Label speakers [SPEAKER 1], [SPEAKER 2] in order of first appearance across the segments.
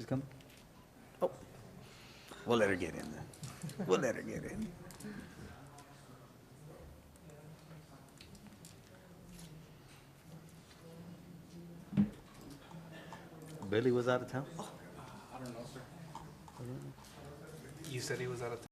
[SPEAKER 1] She's coming? Oh, we'll let her get in then. We'll let her get in. Billy was out of town?
[SPEAKER 2] I don't know, sir. You said he was out of town.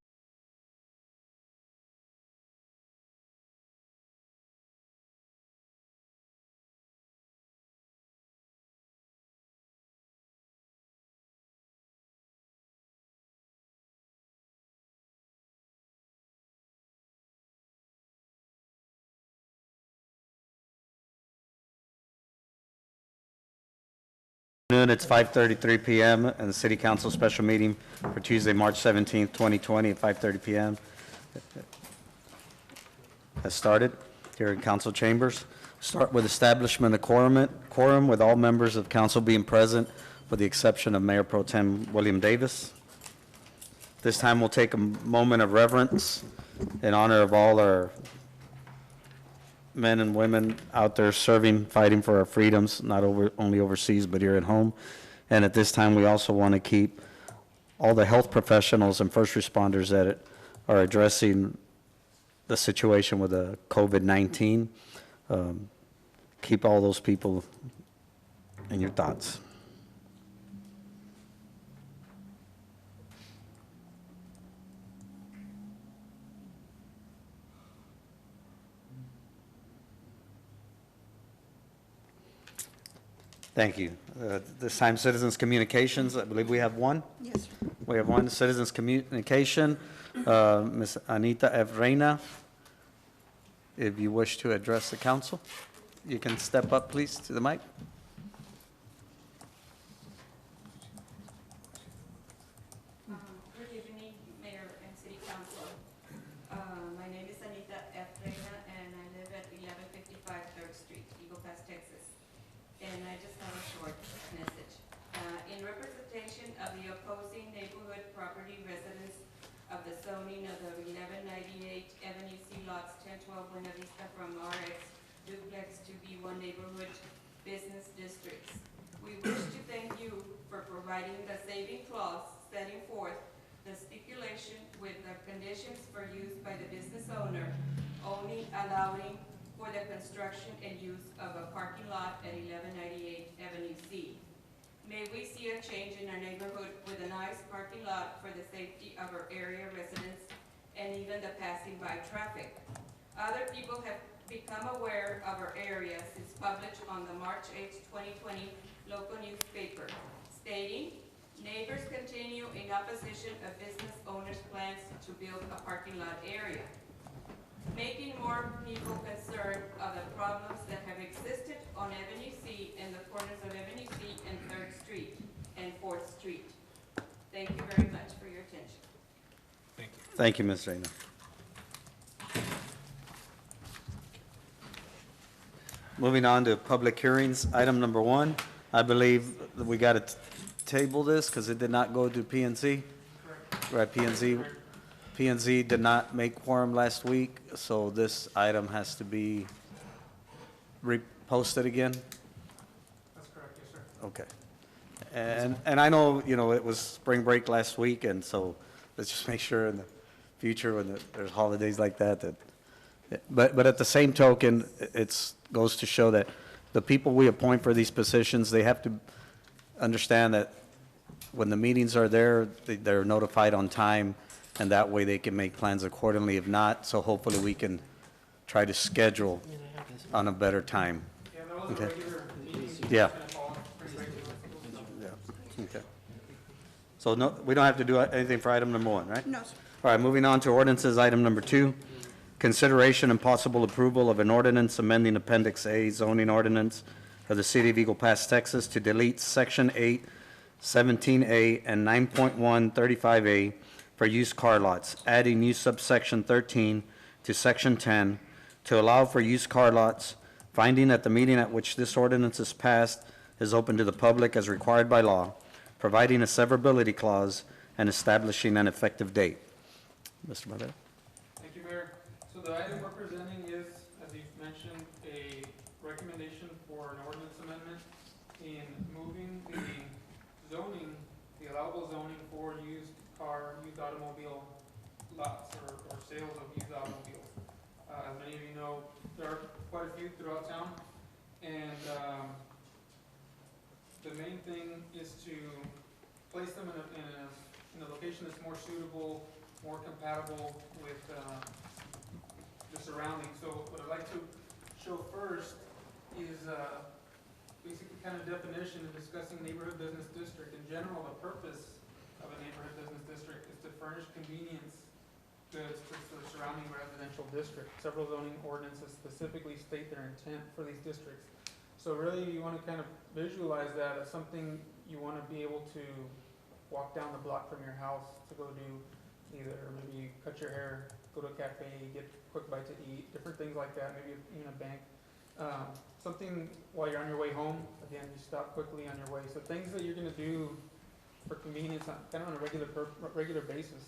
[SPEAKER 1] Noon, it's 5:33 PM and the City Council special meeting for Tuesday, March 17th, 2020 at 5:30 PM has started here in council chambers. Start with establishment of quorum with all members of council being present with the exception of Mayor Pro Tem William Davis. This time we'll take a moment of reverence in honor of all our men and women out there serving, fighting for our freedoms, not only overseas, but here at home. And at this time, we also want to keep all the health professionals and first responders that are addressing the situation with the COVID-19. Keep all those people in your thoughts. Thank you. This time, Citizens Communications, I believe we have one.
[SPEAKER 3] Yes, sir.
[SPEAKER 1] We have one Citizens Communication, Ms. Anita F. Reyna. If you wish to address the council, you can step up, please, to the mic.
[SPEAKER 4] Good evening, Mayor and City Council. My name is Anita F. Reyna, and I live at 1155 3rd Street, Eagle Pass, Texas. And I just have a short message. In representation of the opposing neighborhood property residents of the zoning of the 1198 Avenue C lots 1012 Buena Vista from RX duplex to B1 neighborhood business districts. We wish to thank you for providing the saving clause setting forth the stipulation with the conditions for use by the business owner, only allowing for the construction and use of a parking lot at 1198 Avenue C. May we see a change in our neighborhood with a nice parking lot for the safety of our area residents and even the passing by traffic. Other people have become aware of our area since published on the March 8, 2020 local newspaper, stating, neighbors continue in opposition of business owners' plans to build a parking lot area, making more people concerned of the problems that have existed on Avenue C and the corners of Avenue C and 3rd Street and 4th Street. Thank you very much for your attention.
[SPEAKER 2] Thank you.
[SPEAKER 1] Thank you, Ms. Reyna. Moving on to public hearings, item number 1. I believe that we got to table this because it did not go to PNC. Right, PNC did not make quorum last week, so this item has to be reposted again.
[SPEAKER 2] That's correct, yes, sir.
[SPEAKER 1] Okay. And I know, you know, it was spring break last week, and so let's just make sure in the future when there's holidays like that, but at the same token, it goes to show that the people we appoint for these positions, they have to understand that when the meetings are there, they're notified on time, and that way they can make plans accordingly. If not, so hopefully we can try to schedule on a better time.
[SPEAKER 2] Yeah, that was
[SPEAKER 1] Okay.
[SPEAKER 2] a regular meeting.
[SPEAKER 1] Yeah.
[SPEAKER 2] Kind of following pretty regular.
[SPEAKER 1] Yeah, okay. So no, we don't have to do anything for item number 1, right?
[SPEAKER 3] No, sir.
[SPEAKER 1] All right, moving on to ordinances, item number 2. Consideration and possible approval of an ordinance amending Appendix A zoning ordinance of the City of Eagle Pass, Texas to delete Section 8, 17A, and 9.1, 35A for used car lots, adding new subsection 13 to Section 10 to allow for used car lots, finding that the meeting at which this ordinance is passed is open to the public as required by law, providing a severability clause, and establishing an effective date. Mr. Barbera?
[SPEAKER 2] Thank you, Mayor. So the item we're presenting is, as you've mentioned, a recommendation for an ordinance amendment in moving the zoning the allowable zoning for used automobile lots or sales of used automobiles. As many of you know, there are quite a few throughout town, and the main thing is to place them in a location that's more suitable, more compatible with the surroundings. So what I'd like to show first is basically kind of definition and discussing neighborhood business district. In general, the purpose of a neighborhood business district is to furnish convenience goods to the surrounding residential district. Several zoning ordinances specifically state their intent for these districts. So really, you want to kind of visualize that as something you want to be able to walk down the block from your house to go do either maybe cut your hair, go to a cafe, get a quick bite to eat, different things like that, maybe in a bank. Something while you're on your way home, again, you stop quickly on your way. So things that you're going to do for convenience kind of on a regular basis.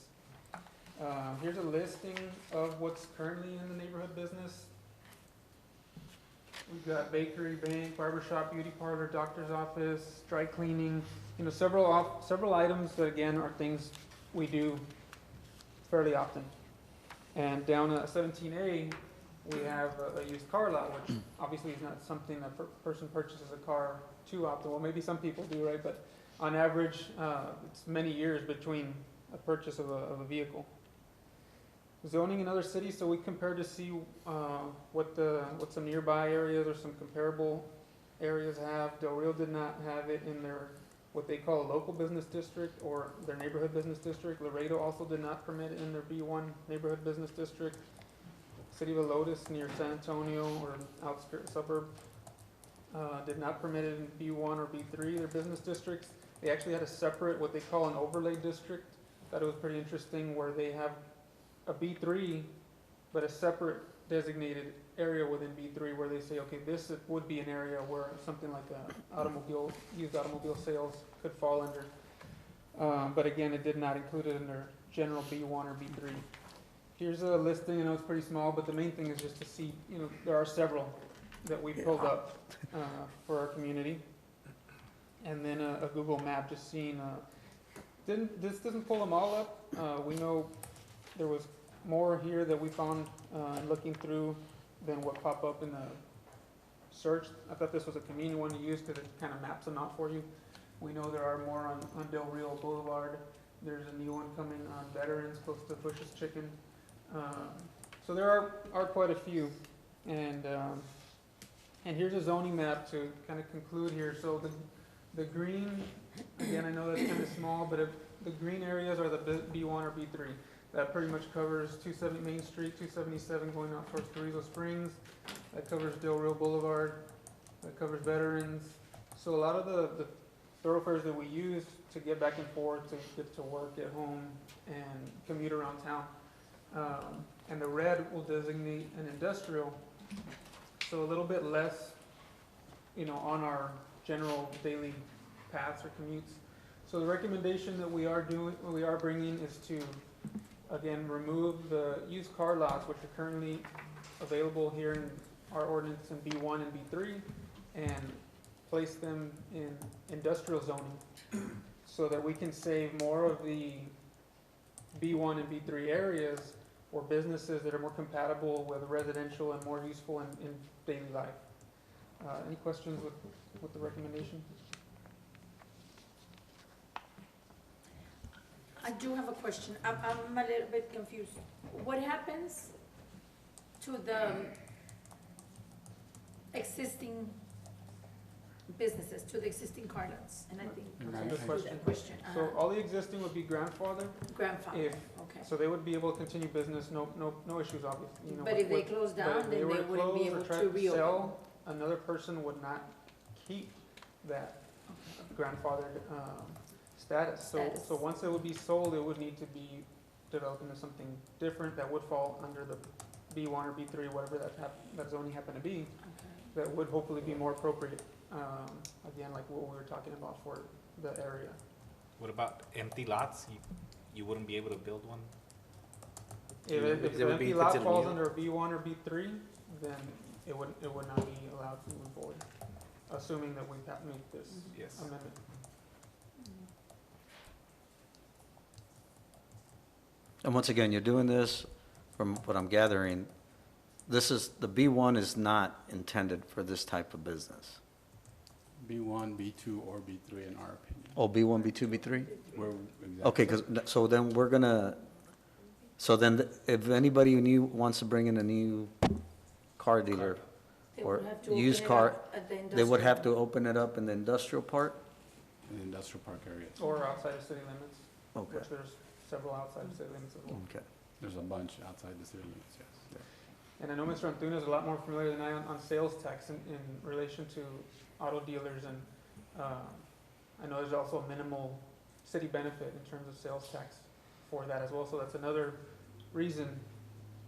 [SPEAKER 2] Here's a listing of what's currently in the neighborhood business. We've got bakery, bank, barbershop, beauty parlor, doctor's office, dry cleaning, several items that again are things we do fairly often. And down at 17A, we have a used car lot, which obviously is not something a person purchases a car too often. Well, maybe some people do, right? But on average, it's many years between a purchase of a vehicle. Zoning in other cities, so we compared to see what some nearby areas or some comparable areas have. Del Rio did not have it in their what they call a local business district or their neighborhood business district. Laredo also did not permit it in their B1 neighborhood business district. City of Helotes near San Antonio or outskirts suburb did not permit it in B1 or B3, their business districts. They actually had a separate, what they call an overlay district. Thought it was pretty interesting where they have a B3, but a separate designated area within B3 where they say, okay, this would be an area where something like used automobile sales could fall under. But again, it did not include it in their general B1 or B3. Here's a listing. I know it's pretty small, but the main thing is just to see, there are several that we pulled up for our community. And then a Google map just seeing, this doesn't pull them all up. We know there was more here that we found looking through than what pop up in the search. I thought this was a convenient one to use because it kind of maps them out for you. We know there are more on Del Rio Boulevard. There's a new one coming on Veterans close to Bush's Chicken. So there are quite a few. And here's a zoning map to kind of conclude here. So the green, again, I know that's kind of small, but the green areas are the B1 or B3. That pretty much covers 270 Main Street, 277 going out towards Carrizo Springs. That covers Del Rio Boulevard. That covers Veterans. So a lot of the thoroughfares that we use to get back and forth, to get to work, at home, and commute around town. And the red will designate an industrial. So a little bit less, on our general daily paths or commutes. So the recommendation that we are bringing is to, again, remove the used car lots, which are currently available here in our ordinance in B1 and B3, and place them in industrial zoning so that we can save more of the B1 and B3 areas or businesses that are more compatible with residential and more useful in daily life. Any questions with the recommendation?
[SPEAKER 3] I do have a question. I'm a little bit confused. What happens to the existing businesses, to the existing car lots? And I think
[SPEAKER 1] Nice.
[SPEAKER 3] that's a good question.
[SPEAKER 1] So all the existing would be grandfathered.
[SPEAKER 3] Grandfather,
[SPEAKER 1] if-
[SPEAKER 3] okay.
[SPEAKER 1] So they would be able to continue business, no issues, obviously.
[SPEAKER 3] But if they close down, then they wouldn't be able to reopen.
[SPEAKER 1] Sell, another person would not keep that grandfathered status.
[SPEAKER 3] Status.
[SPEAKER 1] So once it would be sold, it would need to be developed into something different that would fall under the B1 or B3, whatever that zoning happened to be,
[SPEAKER 3] Okay.
[SPEAKER 1] that would hopefully be more appropriate. Again, like what we were talking about for the area.
[SPEAKER 5] What about empty lots? You wouldn't be able to build one?
[SPEAKER 1] If
[SPEAKER 6] Because
[SPEAKER 1] the
[SPEAKER 6] it would be
[SPEAKER 1] empty lot
[SPEAKER 6] considered
[SPEAKER 1] falls
[SPEAKER 6] new.
[SPEAKER 1] under a B1 or B3, then it would not be allowed to move forward, assuming that we make this
[SPEAKER 5] Yes.
[SPEAKER 1] amendment. And once again, you're doing this, from what I'm gathering, this is, the B1 is not intended for this type of business.
[SPEAKER 6] B1, B2, or B3 in our opinion.
[SPEAKER 1] Oh, B1, B2, B3?
[SPEAKER 6] We're exactly.
[SPEAKER 1] Okay, because, so then we're gonna, so then if anybody new wants to bring in a new car dealer,
[SPEAKER 3] They
[SPEAKER 1] or
[SPEAKER 3] would have to open
[SPEAKER 1] used
[SPEAKER 3] it
[SPEAKER 1] car,
[SPEAKER 3] up at the
[SPEAKER 1] they would
[SPEAKER 3] industrial.
[SPEAKER 1] have to open it up in the industrial part?
[SPEAKER 6] In the industrial park area.
[SPEAKER 2] Or outside of city limits,
[SPEAKER 1] Okay,
[SPEAKER 2] which there's several outside of city limits as well.
[SPEAKER 1] okay.
[SPEAKER 6] There's a bunch outside the city limits, yes.
[SPEAKER 2] And I know Mr. Antuna is a lot more familiar than I am on sales tax in relation to auto dealers, and I know there's also a minimal city benefit in terms of sales tax for that as well, so that's another reason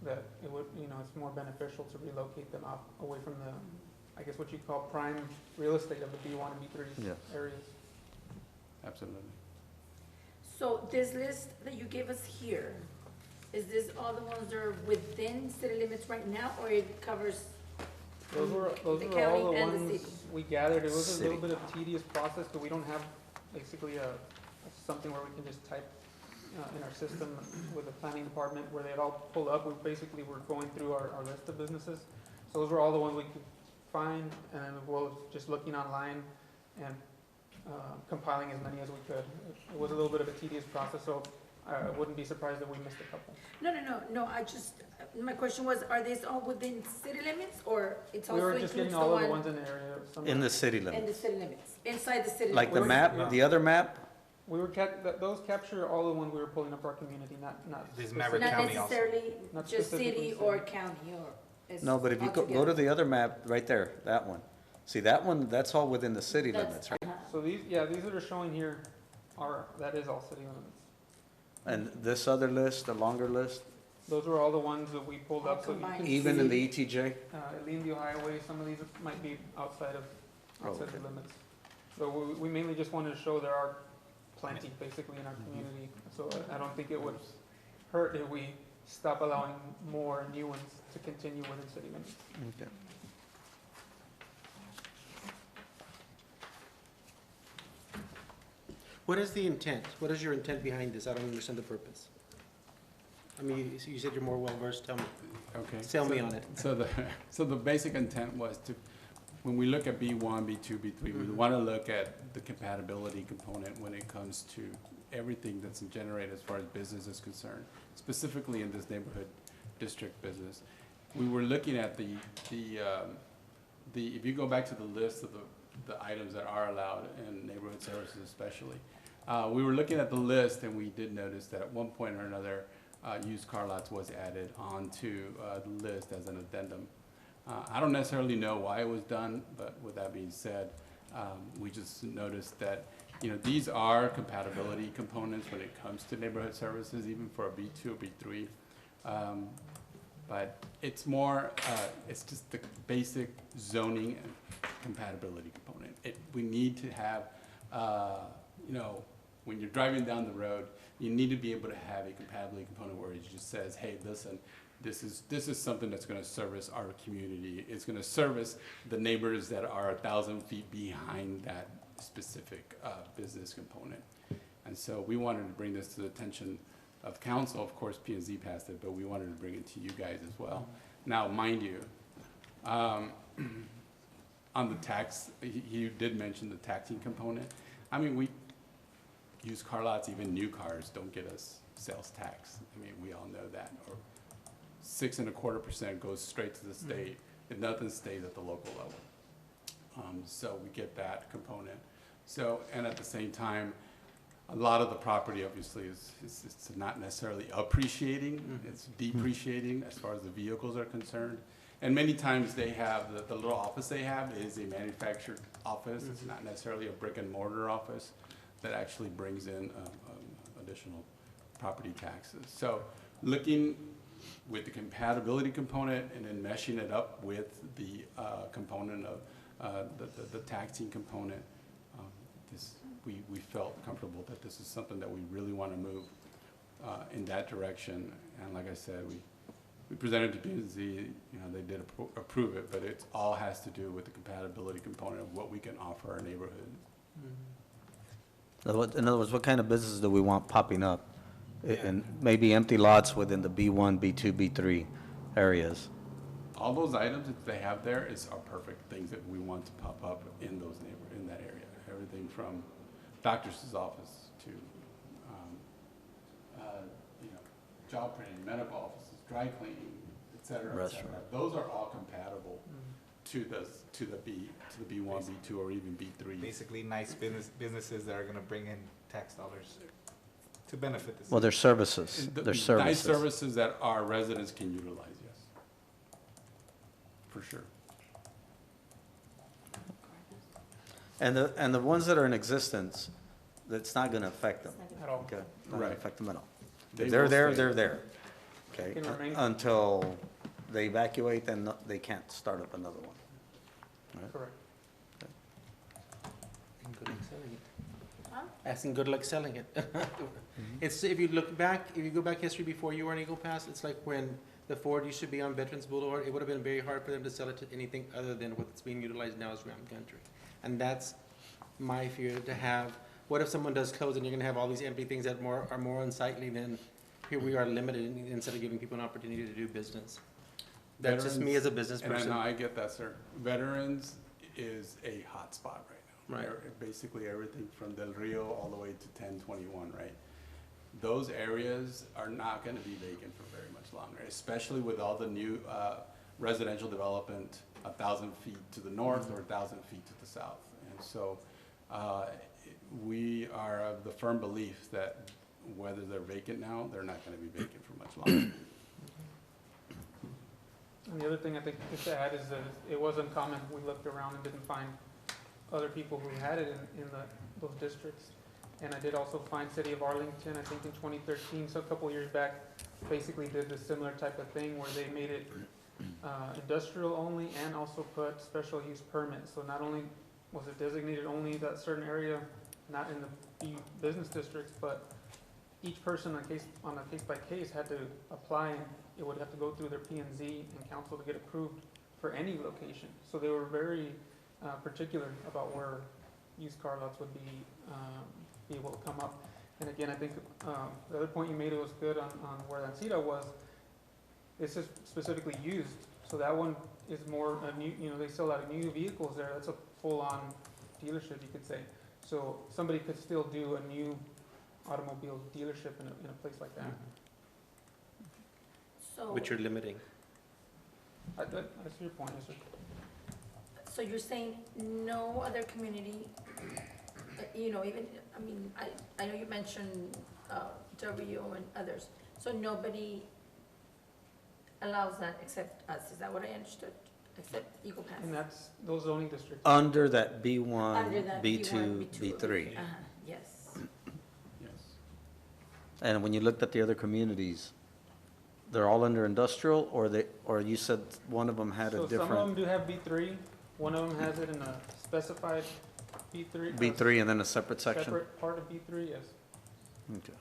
[SPEAKER 2] that it would, you know, it's more beneficial to relocate them out, away from the, I guess what you call prime real estate of the B1 and B3
[SPEAKER 1] Yes.
[SPEAKER 2] areas.
[SPEAKER 6] Absolutely.
[SPEAKER 3] So this list that you gave us here, is this all the ones that are within city limits right now, or it covers?
[SPEAKER 2] Those were
[SPEAKER 3] The
[SPEAKER 2] all
[SPEAKER 3] county
[SPEAKER 2] the
[SPEAKER 3] and the
[SPEAKER 2] ones
[SPEAKER 3] city.
[SPEAKER 2] we gathered. It was a little
[SPEAKER 1] City.
[SPEAKER 2] bit of tedious process, because we don't have basically something where we can just type in our system with the planning department where they'd all pull up. We basically were going through our list of businesses. So those were all the ones we could find, and then as well as just looking online and compiling as many as we could. It was a little bit of a tedious process, so I wouldn't be surprised if we missed a couple.
[SPEAKER 3] No, I just, my question was, are these all within city limits, or it's
[SPEAKER 2] We
[SPEAKER 3] also
[SPEAKER 2] were just
[SPEAKER 3] includes
[SPEAKER 2] getting
[SPEAKER 3] the
[SPEAKER 2] all of the
[SPEAKER 3] one
[SPEAKER 2] ones in the area. Some
[SPEAKER 1] In
[SPEAKER 2] of-
[SPEAKER 1] the city
[SPEAKER 3] in the
[SPEAKER 1] limits?
[SPEAKER 3] city limits, inside the city limits?
[SPEAKER 1] Like the map,
[SPEAKER 2] Yeah.
[SPEAKER 1] the other map?
[SPEAKER 2] We were, those capture all the ones we were pulling up our community, not.
[SPEAKER 5] This
[SPEAKER 2] specific-
[SPEAKER 5] Maverick
[SPEAKER 3] Not
[SPEAKER 5] County also.
[SPEAKER 3] necessarily
[SPEAKER 2] Not
[SPEAKER 3] just
[SPEAKER 2] specifically
[SPEAKER 3] city or
[SPEAKER 2] city.
[SPEAKER 3] county, or it's
[SPEAKER 1] No, but if you go to
[SPEAKER 3] altogether.
[SPEAKER 1] the other map, right there, that one. See, that one, that's all within the city
[SPEAKER 3] That's-
[SPEAKER 1] limits, right?
[SPEAKER 3] uh-huh.
[SPEAKER 2] So these that are showing here that is all city limits.
[SPEAKER 1] And this other list, the longer list,
[SPEAKER 2] Those were all the ones that we pulled
[SPEAKER 3] All
[SPEAKER 2] up, so you
[SPEAKER 3] combined.
[SPEAKER 2] can
[SPEAKER 1] even in the
[SPEAKER 2] see,
[SPEAKER 1] ETJ?
[SPEAKER 2] Linview Highway, some of these might be outside
[SPEAKER 1] Oh,
[SPEAKER 2] the
[SPEAKER 1] okay.
[SPEAKER 2] limits. So we mainly just wanted to show there are plenty basically in our community. So I don't think it would hurt if we stop allowing more new ones to continue within city limits.
[SPEAKER 1] Okay.
[SPEAKER 7] What is the intent? What is your intent behind this? I don't understand the purpose. I mean, you said you're more well-versed, tell me,
[SPEAKER 6] Okay.
[SPEAKER 7] sell me on it.
[SPEAKER 6] So the basic intent was to, when we look at B1, B2, B3, we
[SPEAKER 7] Mhm.
[SPEAKER 6] want to look at the compatibility component when it comes to everything that's generated as far as business is concerned, specifically in this neighborhood district business. We were looking at if you go back to the list of the items that are allowed in neighborhood services especially, we were looking at the list and we did notice that at one point or another, used car lots was added onto the list as an addendum. I don't necessarily know why it was done, but with that being said, we just noticed that, you know, these are compatibility components when it comes to neighborhood services, even for a B2 or B3. But it's more, it's just the basic zoning and compatibility component. We need to have, you know, when you're driving down the road, you need to be able to have a compatibility component where it just says, hey, listen, this is something that's gonna service our community. It's gonna service the neighbors that are 1,000 feet behind that specific business component. And so we wanted to bring this to the attention of council. Of course, P and Z passed it, but we wanted to bring it to you guys as well. Now, mind you, on the tax, you did mention the taxing component. I mean, used car lots, even new cars, don't get us sales tax. I mean, we all know that. Or 6.25% goes straight to the state, and nothing stays at the local level. So we get that component. So, and at the same time, a lot of the property obviously is it's not necessarily appreciating, it's depreciating as far as the vehicles are concerned. And many times they have, the little office they have is a manufactured office, it's not necessarily a brick and mortar office that actually brings in additional property taxes. So looking with the compatibility component and then meshing it up with the component of the taxing component, we felt comfortable that this is something that we really want to move in that direction. And like I said, we presented to P&Z, you know, they did approve it, but it all has to do with the compatibility component of what we can offer our neighborhood.
[SPEAKER 1] In other words, what kind of businesses do we want popping up? And maybe empty lots within the B1, B2, B3 areas.
[SPEAKER 6] All those items that they have there are perfect things that we want to pop up in in that area. Everything from doctor's office to, job training, medical offices, dry cleaning, et cetera, et cetera.
[SPEAKER 1] Restaurant.
[SPEAKER 6] Those are all compatible to the B1, B2, or even B3.
[SPEAKER 5] Basically, nice businesses that are gonna bring in tax dollars to benefit the city.
[SPEAKER 1] Well, they're services,
[SPEAKER 6] And the
[SPEAKER 1] they're
[SPEAKER 6] Nice
[SPEAKER 1] services.
[SPEAKER 6] services that our residents can utilize, yes. For sure.
[SPEAKER 1] And the ones that are in existence, that's not gonna affect them,
[SPEAKER 2] At all.
[SPEAKER 1] okay? Not gonna
[SPEAKER 6] Right.
[SPEAKER 1] affect them at all.
[SPEAKER 6] They
[SPEAKER 1] If they're
[SPEAKER 6] will
[SPEAKER 1] there,
[SPEAKER 6] stay.
[SPEAKER 1] they're there, okay?
[SPEAKER 2] Can remain.
[SPEAKER 1] Until they evacuate, then they can't start up another one.
[SPEAKER 2] Correct.
[SPEAKER 7] And good luck selling it.
[SPEAKER 3] Huh?
[SPEAKER 7] Asking good luck selling it. It's, if you look back, if you go back history before you were on Eagle Pass, it's like when the Ford used to be on Veterans Boulevard, it would have been very hard for them to sell it to anything other than what's being utilized now as Ram Country. And that's my fear, to have, what if someone does close and you're gonna have all these empty things that are more unsightly, then here we are limited instead of giving people an opportunity to do business. That's just me as a business
[SPEAKER 6] And I
[SPEAKER 7] person.
[SPEAKER 6] know, I get that, sir. Veterans is a hot spot right now.
[SPEAKER 7] Right.
[SPEAKER 6] Basically, everything from Del Rio all the way to 1021, right? Those areas are not gonna be vacant for very much longer, especially with all the new residential development 1,000 feet to the north or 1,000 feet to the south. And so, we are of the firm belief that whether they're vacant now, they're not gonna be vacant for much longer.
[SPEAKER 2] And the other thing I think just to add is that it was uncommon. We looked around and didn't find other people who had it in those districts. And I did also find City of Arlington, I think in 2013, so a couple years back, basically did the similar type of thing where they made it industrial only and also put special use permits. So not only was it designated only that certain area, not in the B business districts, but each person on a case by case had to apply, and it would have to go through their P and Z and council to get approved for any location. So they were very particular about where used car lots would be able to come up. And again, I think the other point you made was good on where Lancita was. It's just specifically used, so that one is more a new. They sell a lot of new vehicles there. That's a full-on dealership, you could say. So somebody could still do a new automobile dealership in a place like that.
[SPEAKER 3] So,
[SPEAKER 7] Which you're limiting.
[SPEAKER 2] That's your point, yes, sir.
[SPEAKER 3] so you're saying no other community, even, I know you mentioned W and others, so nobody allows that except us, is that what I understood? Except Eagle Pass?
[SPEAKER 2] And that's those zoning districts.
[SPEAKER 1] Under that B1,
[SPEAKER 3] Under that
[SPEAKER 1] B2,
[SPEAKER 3] B1,
[SPEAKER 1] B3.
[SPEAKER 3] Yes.
[SPEAKER 6] Yes.
[SPEAKER 1] And when you looked at the other communities, they're all under industrial, or you said one of them had a
[SPEAKER 2] So some of them
[SPEAKER 1] different
[SPEAKER 2] do have B3, one of them has it in a specified B3.
[SPEAKER 1] B3 and then a separate section?
[SPEAKER 2] Separate part of B3, yes.
[SPEAKER 1] Okay.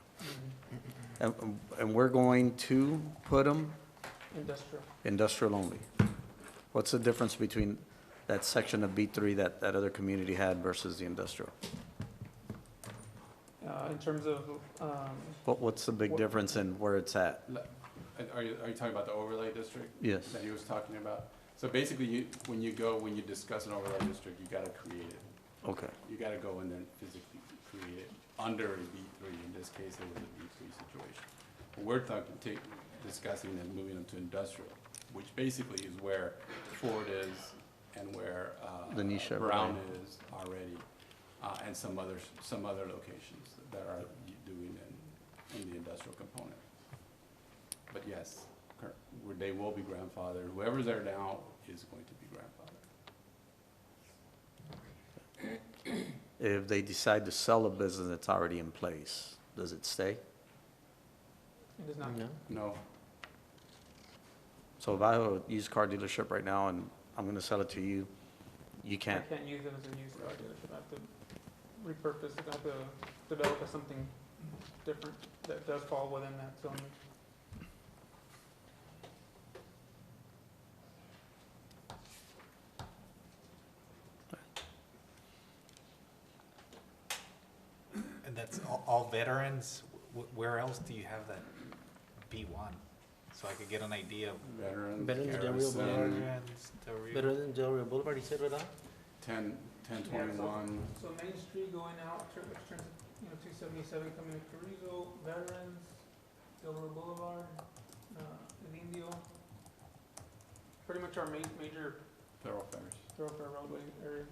[SPEAKER 2] Mhm.
[SPEAKER 1] And we're going to put them
[SPEAKER 2] Industrial.
[SPEAKER 1] industrial only. What's the difference between that section of B3 that other community had versus the industrial?
[SPEAKER 2] In terms of,
[SPEAKER 1] What's the big
[SPEAKER 2] What-
[SPEAKER 1] difference in where it's at?
[SPEAKER 6] Are you talking about the overlay district?
[SPEAKER 1] Yes.
[SPEAKER 6] That he was talking about? So basically, when you discuss an overlay district, you gotta create it.
[SPEAKER 1] Okay.
[SPEAKER 6] You gotta go and then physically create it under a B3. In this case, it was a B3 situation. But we're discussing and moving them to industrial, which basically is where Ford is and where
[SPEAKER 1] The Nisha,
[SPEAKER 6] Brown
[SPEAKER 1] right.
[SPEAKER 6] is already, and some other locations that are doing in the industrial component. But yes, they will be grandfathered. Whoever's there now is going to be grandfathered.
[SPEAKER 1] If they decide to sell a business that's already in place, does it stay?
[SPEAKER 2] it is not.
[SPEAKER 7] No?
[SPEAKER 6] No,
[SPEAKER 1] So if I have a used car dealership right now and I'm gonna sell it to you, you
[SPEAKER 2] I
[SPEAKER 1] can't,
[SPEAKER 2] can't use it as a used car dealership. I have to repurpose it, I have to develop as something different that does fall within that zone.
[SPEAKER 5] And that's all veterans Where else do you have that B1? So I could get an idea of
[SPEAKER 6] Veterans,
[SPEAKER 7] Veterans, Del Rio
[SPEAKER 6] Garrison,
[SPEAKER 7] Boulevard.
[SPEAKER 5] veterans, Del Rio.
[SPEAKER 7] Better than Del Rio Boulevard, he said, right on?
[SPEAKER 6] 1021.
[SPEAKER 2] So Main Street going out, which turns, 277 coming to Carrizo, Veterans, Del Rio Boulevard, El Indio. Pretty much our major
[SPEAKER 6] Thoroughfares.
[SPEAKER 2] thoroughfare roadway area.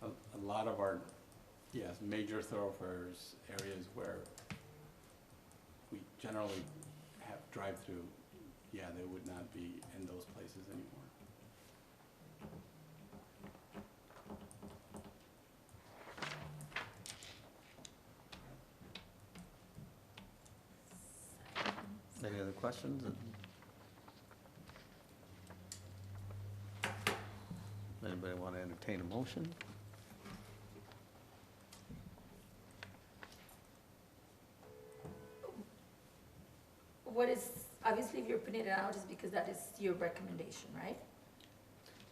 [SPEAKER 6] A lot of our, yes, major thoroughfares, areas where we generally have drive-through, yeah, they would not be in those places anymore.
[SPEAKER 1] Any other questions? Anybody want to entertain a motion?
[SPEAKER 3] What is, obviously if you're putting it out, is because that is your recommendation, right?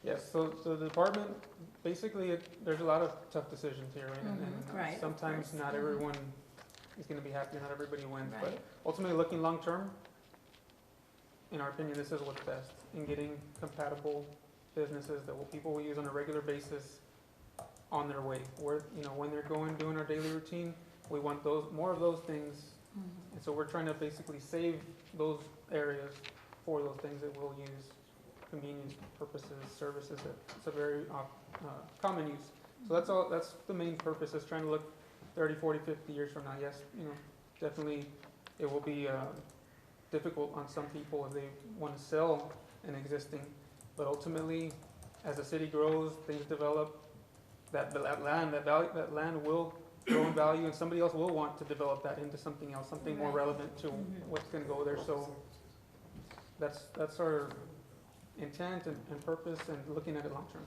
[SPEAKER 2] Yes, so the department, basically, there's a lot of tough decisions here, right? And
[SPEAKER 3] Right, of
[SPEAKER 2] sometimes
[SPEAKER 3] course.
[SPEAKER 2] not
[SPEAKER 3] Mhm.
[SPEAKER 2] everyone is gonna be happy, not everybody wins, but
[SPEAKER 3] Right.
[SPEAKER 2] ultimately, looking long-term, in our opinion, this is what's best in getting compatible businesses that people will use on a regular basis on their way. Where, when they're doing our daily routine, we want more of those things.
[SPEAKER 3] Mhm.
[SPEAKER 2] And so we're trying to basically save those areas for those things that we'll use, convenience purposes, services, it's a very common use. So that's the main purpose, is trying to look 30, 40, 50 years from now. Yes, definitely it will be difficult on some people if they want to sell an existing, but ultimately, as the city grows, things develop, that land will grow in value, and somebody else will want to develop that into something else, something more
[SPEAKER 3] Right.
[SPEAKER 2] relevant to
[SPEAKER 3] Mhm.
[SPEAKER 2] what's gonna go there. So that's our intent and purpose, and looking at it long term.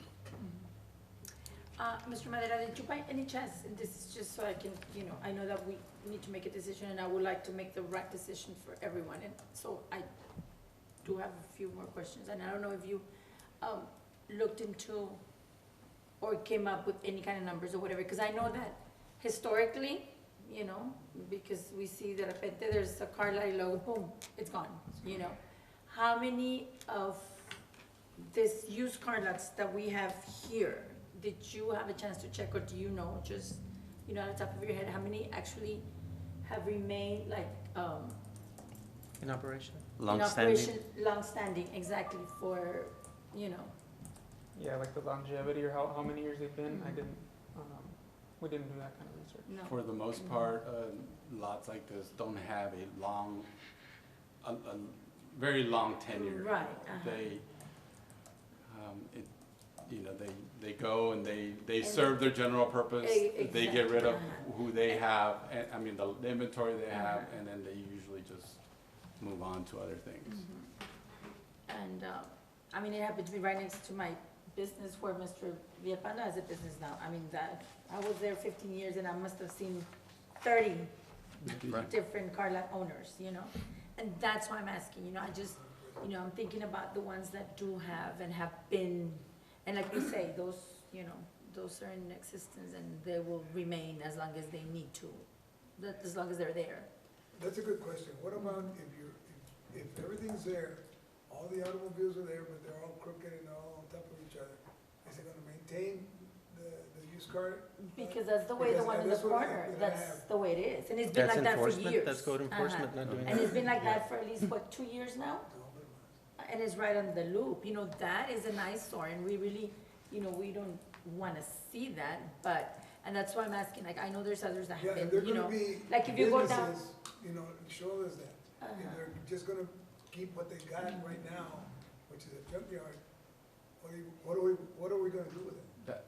[SPEAKER 3] Mr. Madera, did you by any chance, and this is just so I can, I know that we need to make a decision, and I would like to make the right decision for everyone, and so I do have a few more questions, and I don't know if you, looked into or came up with any kind of numbers or whatever, because I know that historically, because we see that there's a car lot logo, boom, it's gone, How many of this used car lots that we have here, did you have a chance to check, or do you know, just, on the top of your head, how many actually have remained
[SPEAKER 7] In operation?
[SPEAKER 1] Long-standing?
[SPEAKER 3] Long-standing, exactly, for,
[SPEAKER 2] Yeah, like the longevity, or how many years they've been, we didn't do that kind of research.
[SPEAKER 3] no?
[SPEAKER 6] For the most part, lots like this don't have a very long tenure.
[SPEAKER 3] Right,
[SPEAKER 6] They, they go and they serve their general purpose. They get rid of who they have, and, the inventory they have, and then they usually just move on to other things.
[SPEAKER 3] And, it happened to be right next to my business where Mr. Villalpando has a business now. I was there 15 years, and I must have seen 30
[SPEAKER 1] Right.
[SPEAKER 3] different car lot owners, And that's why I'm asking, I just, I'm thinking about the ones that do have and have been, and like you say, those are in existence, and they will remain as long as they need to, as long as they're there.
[SPEAKER 8] That's a good question. What about if everything's there, all the automobiles are there, but they're all crooked and all on top of each other? Is it gonna maintain the used car?
[SPEAKER 3] Because that's the way the
[SPEAKER 8] Because
[SPEAKER 3] one in the
[SPEAKER 8] that's what I-
[SPEAKER 3] corner,
[SPEAKER 8] that I
[SPEAKER 3] that's
[SPEAKER 8] have.
[SPEAKER 3] the way it is, and it's been
[SPEAKER 7] That's
[SPEAKER 3] like that for
[SPEAKER 7] enforcement,
[SPEAKER 3] years.
[SPEAKER 7] that's code enforcement, not doing
[SPEAKER 3] And
[SPEAKER 7] that.
[SPEAKER 3] it's been like that for at least, 2 years now? And it's right on the loop, that is an eyesore, and we really, we don't wanna see that, and that's why I'm asking, I know there's others that
[SPEAKER 8] Yeah,
[SPEAKER 3] have
[SPEAKER 8] and
[SPEAKER 3] been,
[SPEAKER 8] they're gonna be
[SPEAKER 3] like if you go down-
[SPEAKER 8] businesses, show us that.
[SPEAKER 3] Uh-huh.
[SPEAKER 8] If they're just gonna keep what they got right now, which is a junkyard, what are we gonna do with it?
[SPEAKER 6] That-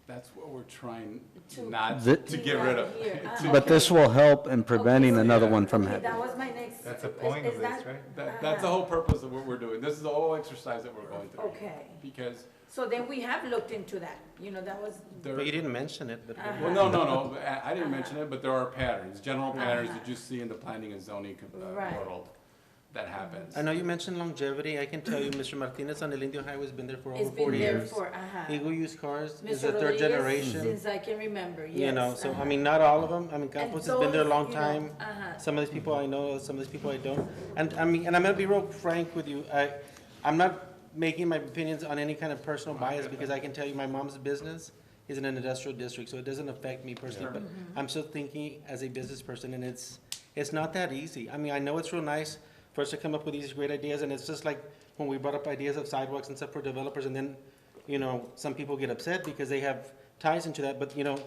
[SPEAKER 8] That's,
[SPEAKER 6] what we're trying
[SPEAKER 3] To-
[SPEAKER 6] not
[SPEAKER 1] The-
[SPEAKER 6] to get rid of.
[SPEAKER 3] Here.
[SPEAKER 1] But this will help in preventing
[SPEAKER 3] Okay.
[SPEAKER 1] another one from
[SPEAKER 3] Okay,
[SPEAKER 1] happening.
[SPEAKER 3] that was my next.
[SPEAKER 5] That's the point of
[SPEAKER 3] is
[SPEAKER 5] this,
[SPEAKER 3] that-
[SPEAKER 5] right?
[SPEAKER 6] That's the whole purpose of what we're doing. This is the whole exercise that we're going through.
[SPEAKER 3] Okay,
[SPEAKER 6] Because
[SPEAKER 3] so then we have looked into that, that was,
[SPEAKER 6] there,
[SPEAKER 7] But you didn't mention it, but.
[SPEAKER 3] Uh-huh.
[SPEAKER 6] well, no, I didn't mention it, but there are patterns, general patterns
[SPEAKER 3] Uh-huh.
[SPEAKER 6] that you see in the planning and zoning
[SPEAKER 3] Right.
[SPEAKER 6] world. that happens.
[SPEAKER 7] I know you mentioned longevity. I can tell you, Mr. Martinez on El Indio Highway has been there for
[SPEAKER 3] It's
[SPEAKER 7] over 40
[SPEAKER 3] been there
[SPEAKER 7] years.
[SPEAKER 3] for,
[SPEAKER 7] Eagle Used Cars is
[SPEAKER 3] Mr.
[SPEAKER 7] the third
[SPEAKER 3] Rodriguez,
[SPEAKER 7] generation.
[SPEAKER 3] since I can remember, yes.
[SPEAKER 7] You know, so, I
[SPEAKER 3] uh-huh.
[SPEAKER 7] mean, not all of them. I mean,
[SPEAKER 3] And
[SPEAKER 7] Campos has been there a
[SPEAKER 3] those,
[SPEAKER 7] long
[SPEAKER 3] you know,
[SPEAKER 7] time. Some of these people I know, some of these people I don't. And I mean, and I'm gonna be real frank with you. I'm not making my opinions on any kind of personal bias because I can tell you my mom's business is in an industrial district, so it doesn't affect me personally. But I'm still thinking as a business person, and it's not that easy. I mean, I know it's real nice for us to come up with these great ideas, and it's just like when we brought up ideas of sidewalks and stuff for developers, and then, you know, some people get upset because they have ties into that, but, you know,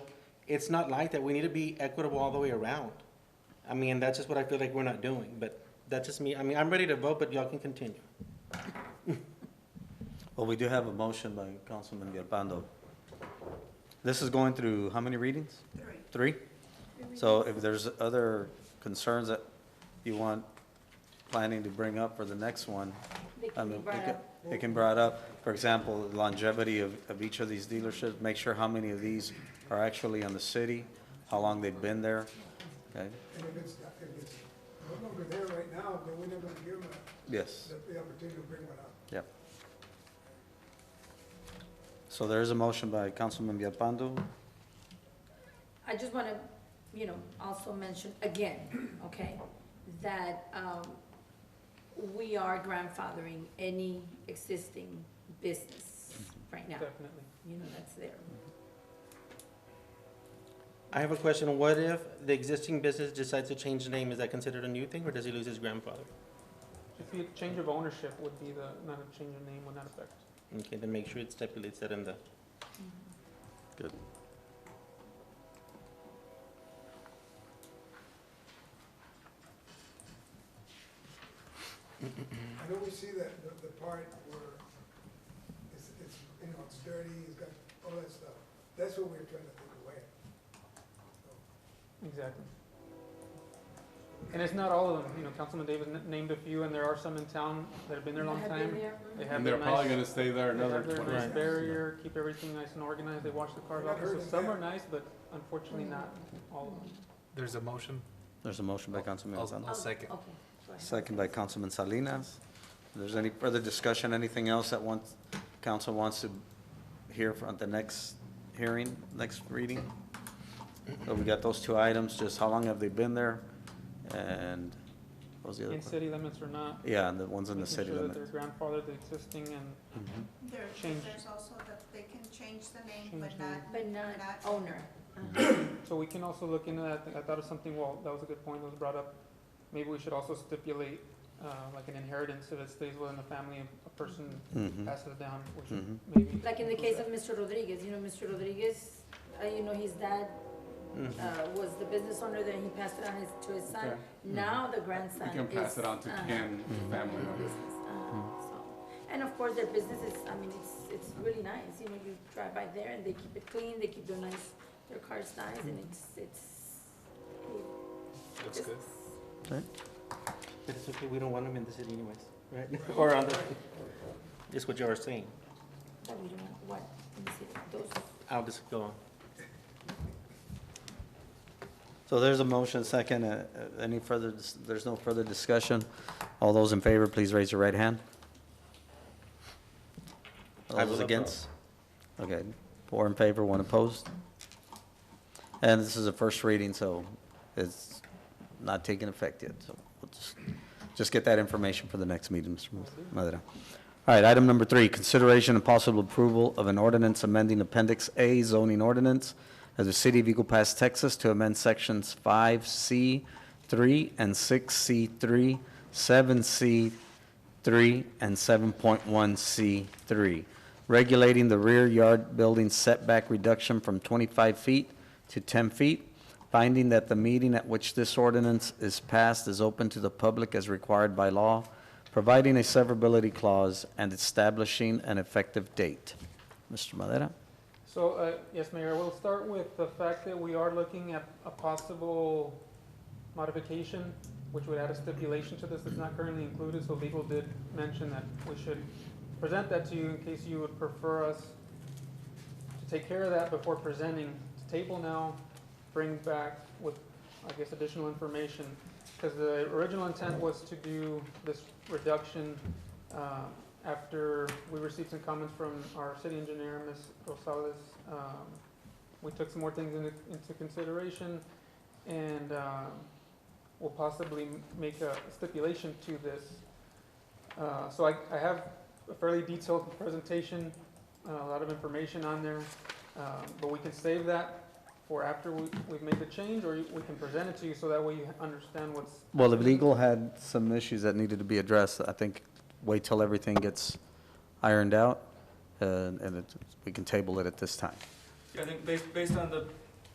[SPEAKER 7] it's not like that. We need to be equitable all the way around. I mean, that's just what I feel like we're not doing, but that's just me. I mean, I'm ready to vote, but y'all can continue.
[SPEAKER 1] Well, we do have a motion by Councilman Villalpando. This is going through how many readings? Three. So if there's other concerns that you want planning to bring up for the next one,
[SPEAKER 3] They
[SPEAKER 1] I
[SPEAKER 3] can be
[SPEAKER 1] mean,
[SPEAKER 3] brought up.
[SPEAKER 1] it can brought up, for example, longevity of each of these dealerships, make sure how many of these are actually in the city, how long they've been there, okay?
[SPEAKER 8] And if it's no longer there right now, then we're not gonna give them
[SPEAKER 1] Yes,
[SPEAKER 8] the opportunity to bring one up.
[SPEAKER 1] yep. So there is a motion by Councilman Villalpando.
[SPEAKER 3] I just want to, you know, also mention again, okay, that we are grandfathering any existing business right now.
[SPEAKER 2] Definitely.
[SPEAKER 3] You know, that's there.
[SPEAKER 7] I have a question. What if the existing business decides to change the name? Is that considered a new thing, or does he lose his grandfather?
[SPEAKER 2] Just the change of ownership would be not a change of name would not affect.
[SPEAKER 7] Okay, then make sure it stipulates that in the,
[SPEAKER 1] Good.
[SPEAKER 8] I know we see that, the part where it's, you know, it's dirty, it's got all that stuff. That's what we're trying to take away.
[SPEAKER 2] Exactly. And it's not all of them, you know, Councilman Davis named a few, and there are some in town that have been there a long
[SPEAKER 3] Have been
[SPEAKER 2] time.
[SPEAKER 3] there.
[SPEAKER 2] They have
[SPEAKER 6] And
[SPEAKER 2] their
[SPEAKER 6] they're probably
[SPEAKER 2] nice,
[SPEAKER 6] gonna stay there
[SPEAKER 2] they
[SPEAKER 6] another
[SPEAKER 2] have their
[SPEAKER 6] 20
[SPEAKER 2] nice
[SPEAKER 6] years.
[SPEAKER 2] barrier, keep everything nice and organized, they wash the cars
[SPEAKER 8] Not
[SPEAKER 2] off, so
[SPEAKER 8] hurting
[SPEAKER 2] some
[SPEAKER 8] them.
[SPEAKER 2] are nice, but unfortunately not all of them.
[SPEAKER 5] There's a motion.
[SPEAKER 1] There's a motion by Councilman Villalpando.
[SPEAKER 3] Oh,
[SPEAKER 5] second.
[SPEAKER 3] Okay. Go ahead.
[SPEAKER 1] Second by Councilman Salinas. If there's any further discussion, anything else that council wants to hear from the next hearing, next reading? So we got those two items, just how long have they been there? And what was the other
[SPEAKER 2] In
[SPEAKER 1] part?
[SPEAKER 2] city limits or not.
[SPEAKER 1] Yeah, and the ones in the
[SPEAKER 2] making
[SPEAKER 1] city
[SPEAKER 2] sure that
[SPEAKER 1] limit.
[SPEAKER 2] they're grandfathered, the existing, and
[SPEAKER 1] Mhm.
[SPEAKER 2] Change.
[SPEAKER 9] There's also that they can change the name,
[SPEAKER 2] Change
[SPEAKER 9] but
[SPEAKER 2] name.
[SPEAKER 9] not,
[SPEAKER 3] But not
[SPEAKER 9] not
[SPEAKER 3] owner.
[SPEAKER 2] so we can also look into that. I thought of something, well, that was a good point that was brought up. Maybe we should also stipulate, like an inheritance, so that stays within the family, and a person
[SPEAKER 1] Mhm.
[SPEAKER 2] passes it down, we should
[SPEAKER 1] Mhm.
[SPEAKER 2] maybe.
[SPEAKER 3] Like in the case of Mr. Rodriguez, you know, Mr. Rodriguez, you know, his dad was the business owner, then he passed it on to his son.
[SPEAKER 6] Okay.
[SPEAKER 3] Now the grandson
[SPEAKER 6] We
[SPEAKER 3] is.
[SPEAKER 6] can pass it on to Ken, family.
[SPEAKER 3] the business, so. And of course, their business is, I mean, it's really nice, you know, you drive by there and they keep it clean, they keep their cars nice, and it's.
[SPEAKER 5] Looks good.
[SPEAKER 7] but it's okay, we don't want them in the city anyways, right? Or on the, just what you are saying.
[SPEAKER 3] That we don't know what, in the city, those.
[SPEAKER 7] I'll just go on.
[SPEAKER 1] So there's a motion, second. Any further, there's no further discussion. All those in favor, please raise your right hand. All
[SPEAKER 7] I
[SPEAKER 1] those
[SPEAKER 7] will
[SPEAKER 1] against? Okay, 4 in favor, 1 opposed. And this is a first reading, so it's not taking effect yet, so we'll just get that information for the next meeting, Mr. Madera. All right, item number 3, consideration and possible approval of an ordinance amending Appendix A zoning ordinance of the City of Eagle Pass, Texas, to amend sections 5C3 and 6C3, 7C3, and 7.1C3, regulating the rear yard building setback reduction from 25 feet to 10 feet, finding that the meeting at which this ordinance is passed is open to the public as required by law, providing a severability clause, and establishing an effective date. Mr. Madera?
[SPEAKER 2] So, yes, Mayor, we'll start with the fact that we are looking at a possible modification, which would add a stipulation to this that's not currently included, so legal did mention that we should present that to you in case you would prefer us to take care of that before presenting. To table now, bring back with I guess, additional information. Because the original intent was to do this reduction after we received some comments from our city engineer, Ms. Rosales. We took some more things into consideration, and we'll possibly make a stipulation to this. So I have a fairly detailed presentation, a lot of information on there, but we can save that for after we've made the change, or we can present it to you so that way you understand what's.
[SPEAKER 1] Well, if legal had some issues that needed to be addressed, I think wait till everything gets ironed out, we can table it at this time.
[SPEAKER 10] Yeah, I think based on the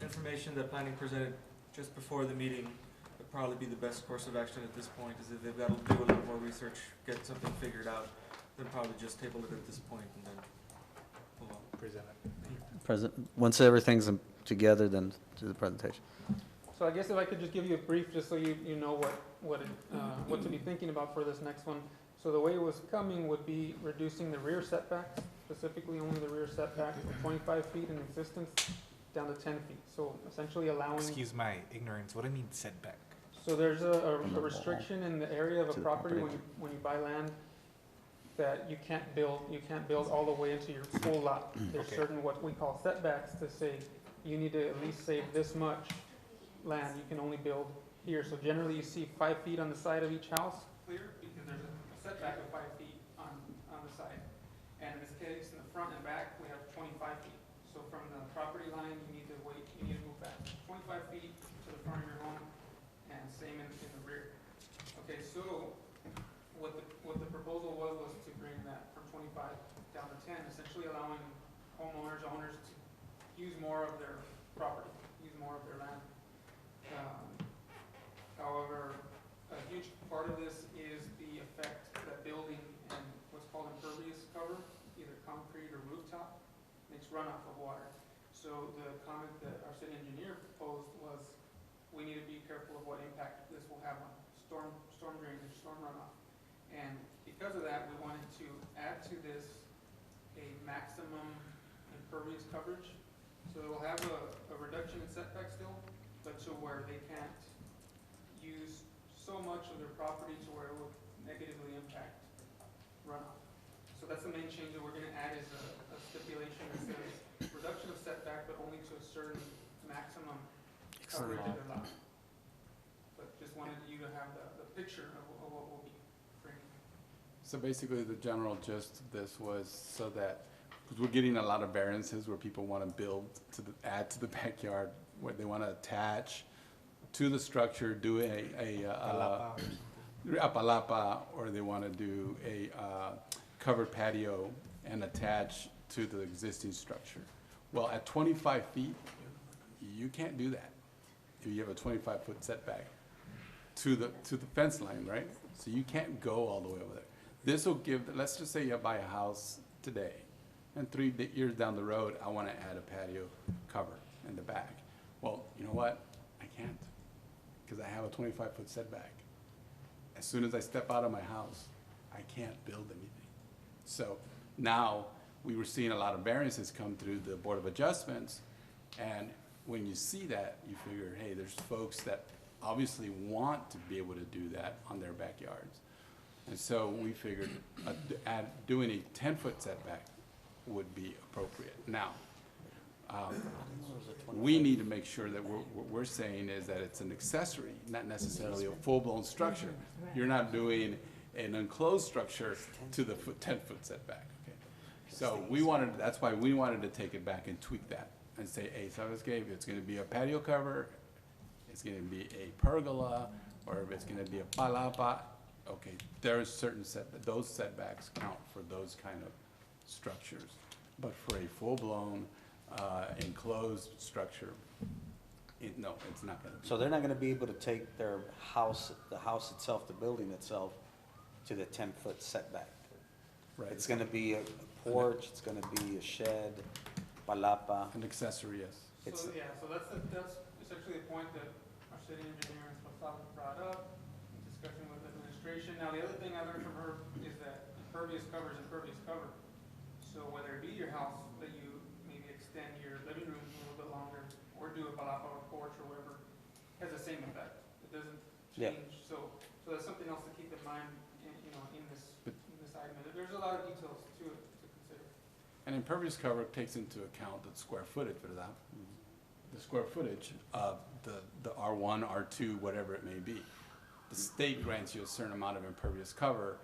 [SPEAKER 10] information that planning presented just before the meeting, it'd probably be the best course of action at this point, is if they've got to do a little more research, get something figured out, then probably just table it at this point and then move on.
[SPEAKER 5] Present it.
[SPEAKER 1] Once everything's together, then do the presentation.
[SPEAKER 2] So I guess if I could just give you a brief, just so you know what to be thinking about for this next one. So the way it was coming would be reducing the rear setbacks, specifically only the rear setback from 25 feet in existence down to 10 feet. So essentially allowing.
[SPEAKER 5] Excuse my ignorance, what do you mean setback?
[SPEAKER 2] So there's a restriction in the area of a
[SPEAKER 1] To the
[SPEAKER 2] property
[SPEAKER 1] property.
[SPEAKER 2] when you buy land that you can't build all the way into your full lot. There's
[SPEAKER 5] Okay.
[SPEAKER 2] certain what we call setbacks to say you need to at least save this much land, you can only build here. So generally you see 5 feet on the side of each house clear because there's a setback of 5 feet on the side. And in this case, in the front and back, we have 25 feet. So from the property line, you need to move back 25 feet to the front of your home, and same in the rear. Okay, so what the proposal was to bring that from 25 down to 10, essentially allowing owners to use more of their property, use more of their land. However, a huge part of this is the effect that building and what's called impervious cover, either concrete or rooftop, makes runoff of water. So the comment that our city engineer proposed was we need to be careful of what impact this will have on storm drainage, storm runoff. And because of that, we wanted to add to this a maximum impervious coverage. So it will have a reduction in setback still, but to where they can't use so much of their property to where it would negatively impact runoff. So that's the main change that we're gonna add is a stipulation that says reduction of setback, but only to a certain maximum coverage of their lot. But just wanted you to have the picture of what we'll be bringing.
[SPEAKER 6] So basically, the general gist of this was so that, because we're getting a lot of variances where people want to build add to the backyard, where they want to attach to the structure, do a palapa, or they want to do a covered patio and attach to the existing structure. Well, at 25 feet, you can't do that if you have a 25-foot setback to the fence line, right? So you can't go all the way over there. This will give, let's just say you buy a house today, and 3 years down the road, I want to add a patio cover in the back. Well, you know what? I can't, because I have a 25-foot setback. As soon as I step out of my house, I can't build anything. So now, we were seeing a lot of variances come through the Board of Adjustments, and when you see that, you figure, hey, there's folks that obviously want to be able to do that on their backyards. And so we figured doing a 10-foot setback would be appropriate. Now, we need to make sure that what we're saying is that it's an accessory, not necessarily a full-blown structure. You're not doing an enclosed structure to the 10-foot setback, okay? So that's why we wanted to take it back and tweak that and say, hey, Sabbath Cave, it's gonna be a patio cover, it's gonna be a pergola, or if it's gonna be a palapa, okay, there's certain those setbacks count for those kind of structures. But for a full-blown enclosed structure, no, it's not gonna be.
[SPEAKER 1] So they're not gonna be able to take the house itself, the building itself, to the 10-foot setback.
[SPEAKER 6] Right.
[SPEAKER 1] It's gonna be a porch, it's gonna be a shed, palapa.
[SPEAKER 6] An accessory, yes.
[SPEAKER 1] It's-
[SPEAKER 2] So, yeah, so that's essentially the point that our city engineer and Gonzalez brought up in discussion with administration. Now, the other thing I learned from her is that impervious cover is impervious cover. So whether it be your house that you maybe extend your living room a little bit longer or do a palapa or porch or whatever, has the same doesn't
[SPEAKER 1] Yeah.
[SPEAKER 2] change, so that's something else to keep in mind, you know, in this item. And there's a lot of details to it to consider.
[SPEAKER 6] And impervious cover takes into account the square footage, ¿verdad? The square footage of the R1, R2, whatever it may be. The state grants you a certain amount of impervious cover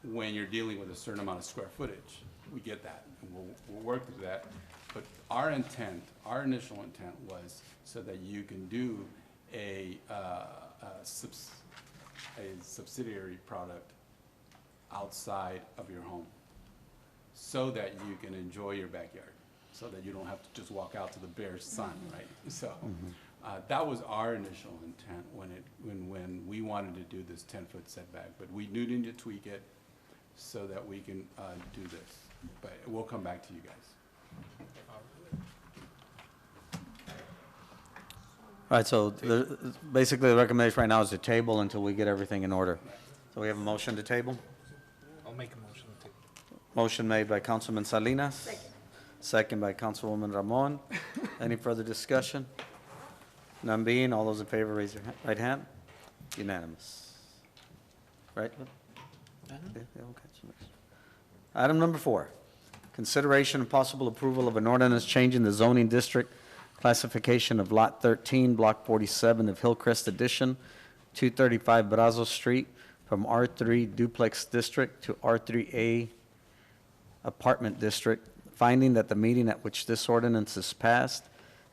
[SPEAKER 6] when you're dealing with a certain amount of square footage. We get that, and we'll work through that. But our intent, our initial intent was so that you can do a subsidiary product outside of your home, so that you can enjoy your backyard, so that you don't have to just walk out to the bare sun, right? So that was our initial intent when we wanted to do this 10-foot setback, but we do need to tweak it so that we can do this. But we'll come back to you guys.
[SPEAKER 1] All right, so basically the recommendation right now is to table until we get everything in order. So we have a motion to table?
[SPEAKER 5] I'll make a motion to take.
[SPEAKER 1] Motion made by Councilman Salinas.
[SPEAKER 3] Second.
[SPEAKER 1] Second by Councilwoman Ramon. Any further discussion? None being, all those in favor, raise your right hand. Unanimous. Right? Yeah, okay. Item number 4, consideration and possible approval of an ordinance changing the zoning district classification of Lot 13, Block 47 of Hillcrest Edition, 235 Brazos Street, from R3 Duplex District to R3A Apartment District, finding that the meeting at which this ordinance is passed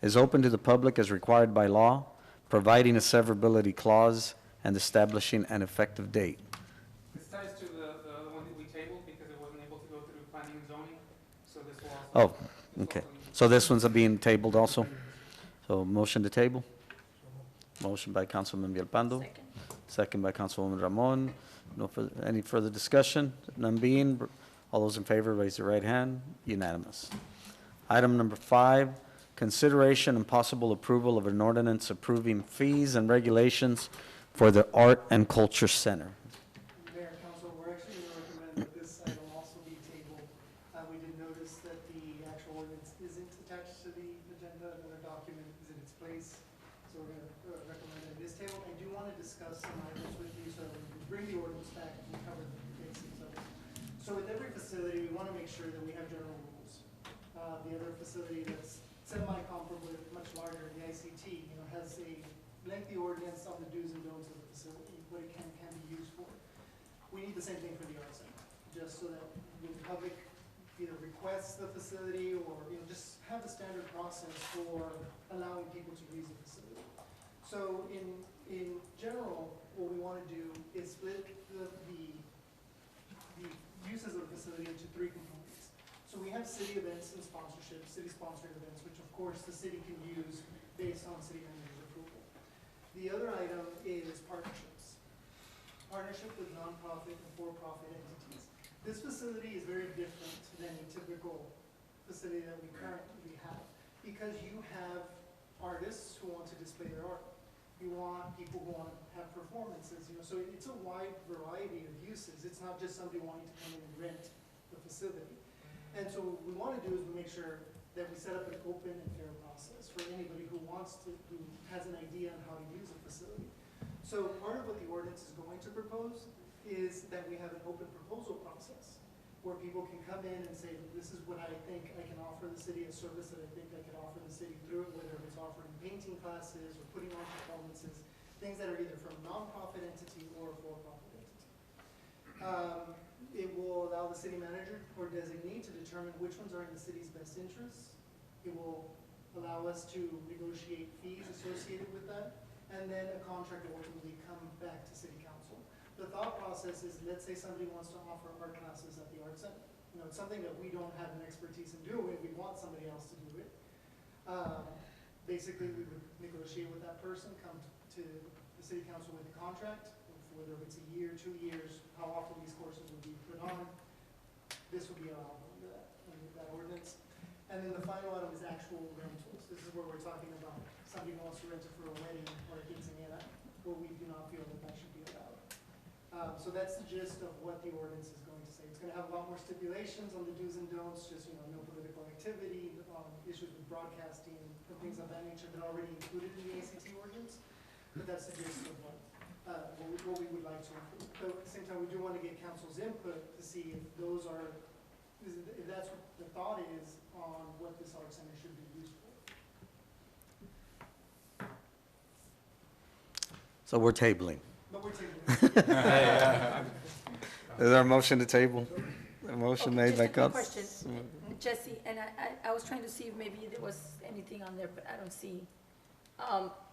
[SPEAKER 1] is open to the public as required by law, providing a severability clause, and establishing an effective date.
[SPEAKER 2] This ties to the one that we tabled because it wasn't able to go through planning and zoning, so this will also.
[SPEAKER 1] Oh, okay. So this one's being tabled also? So motion to table? Motion by Councilman Villalpando.
[SPEAKER 3] Second.
[SPEAKER 1] Second by Councilwoman Ramon. Any further discussion? None being, all those in favor, raise your right hand. Unanimous. Item number 5, consideration and possible approval of an ordinance approving fees and regulations for the Art and Culture Center.
[SPEAKER 11] Mayor and Council, we're actually going to recommend that this item also be tabled. We did notice that the actual ordinance isn't attached to the agenda, another document is in its place, so we're going to recommend that it is tabled. I do want to discuss some items with you, so when we bring the ordinance back, we cover the basics of it. So with every facility, we want to make sure that we have general rules. The other facility that's semi-comparable, much larger, the ICT, has a lengthy ordinance on the do's and don'ts of the facility, what it can be used for. We need the same thing for the art center, just so that the public either requests the facility or, just have the standard process for allowing people to use the facility. So in general, what we want to do is split the uses of the facility into 3 components. So we have city events and sponsorships, city-sponsored events, which of course the city can use based on city manager's approval. The other item is partnerships. Partnership with nonprofit and for-profit entities. This facility is very different than a typical facility that we currently have, because you have artists who want to display their art. You want people who want to have performances, so it's a wide variety of uses. It's not just somebody wanting to come in and rent the facility. And so what we want to do is we make sure that we set up an open and fair process for anybody who who has an idea on how to use a facility. So part of what the ordinance is going to propose is that we have an open proposal process where people can come in and say, this is what I think I can offer the city, a service that I think I can offer the city through it, whether it's offering painting classes or putting on performances, things that are either from a nonprofit entity or a for-profit entity. It will allow the city manager or designee to determine which ones are in the city's best interests. It will allow us to negotiate fees associated with that, and then a contract will ultimately come back to city council. The thought process is, let's say somebody wants to offer art classes at the art center. It's something that we don't have an expertise in doing. We want somebody else to do it. Basically, we would negotiate with that person, come to the city council with a contract, whether it's a year, 2 years, how often these courses would be put on. This would be allowable under that ordinance. And then the final item is actual rentals. This is where we're talking about somebody wants to rent it for a wedding or a quinceañera, where we do not feel that that should be allowed. So that's the gist of what the ordinance is going to say. It's going to have a lot more stipulations on the do's and don'ts, just, no political activity, issues with broadcasting, and things of that nature that are already included in the ACT ordinance. but that's the gist of what we would like to include. But at the same time, we do want to get council's input to see if those are, if that's what the thought is on what this art center should be used for.
[SPEAKER 1] So we're tabling.
[SPEAKER 11] But we're taking.
[SPEAKER 1] Is there a motion to table? A motion
[SPEAKER 3] Okay,
[SPEAKER 1] made by
[SPEAKER 3] just a quick
[SPEAKER 1] Council.
[SPEAKER 3] question. Jesse, and I was trying to see if maybe there was anything on there, but I don't see.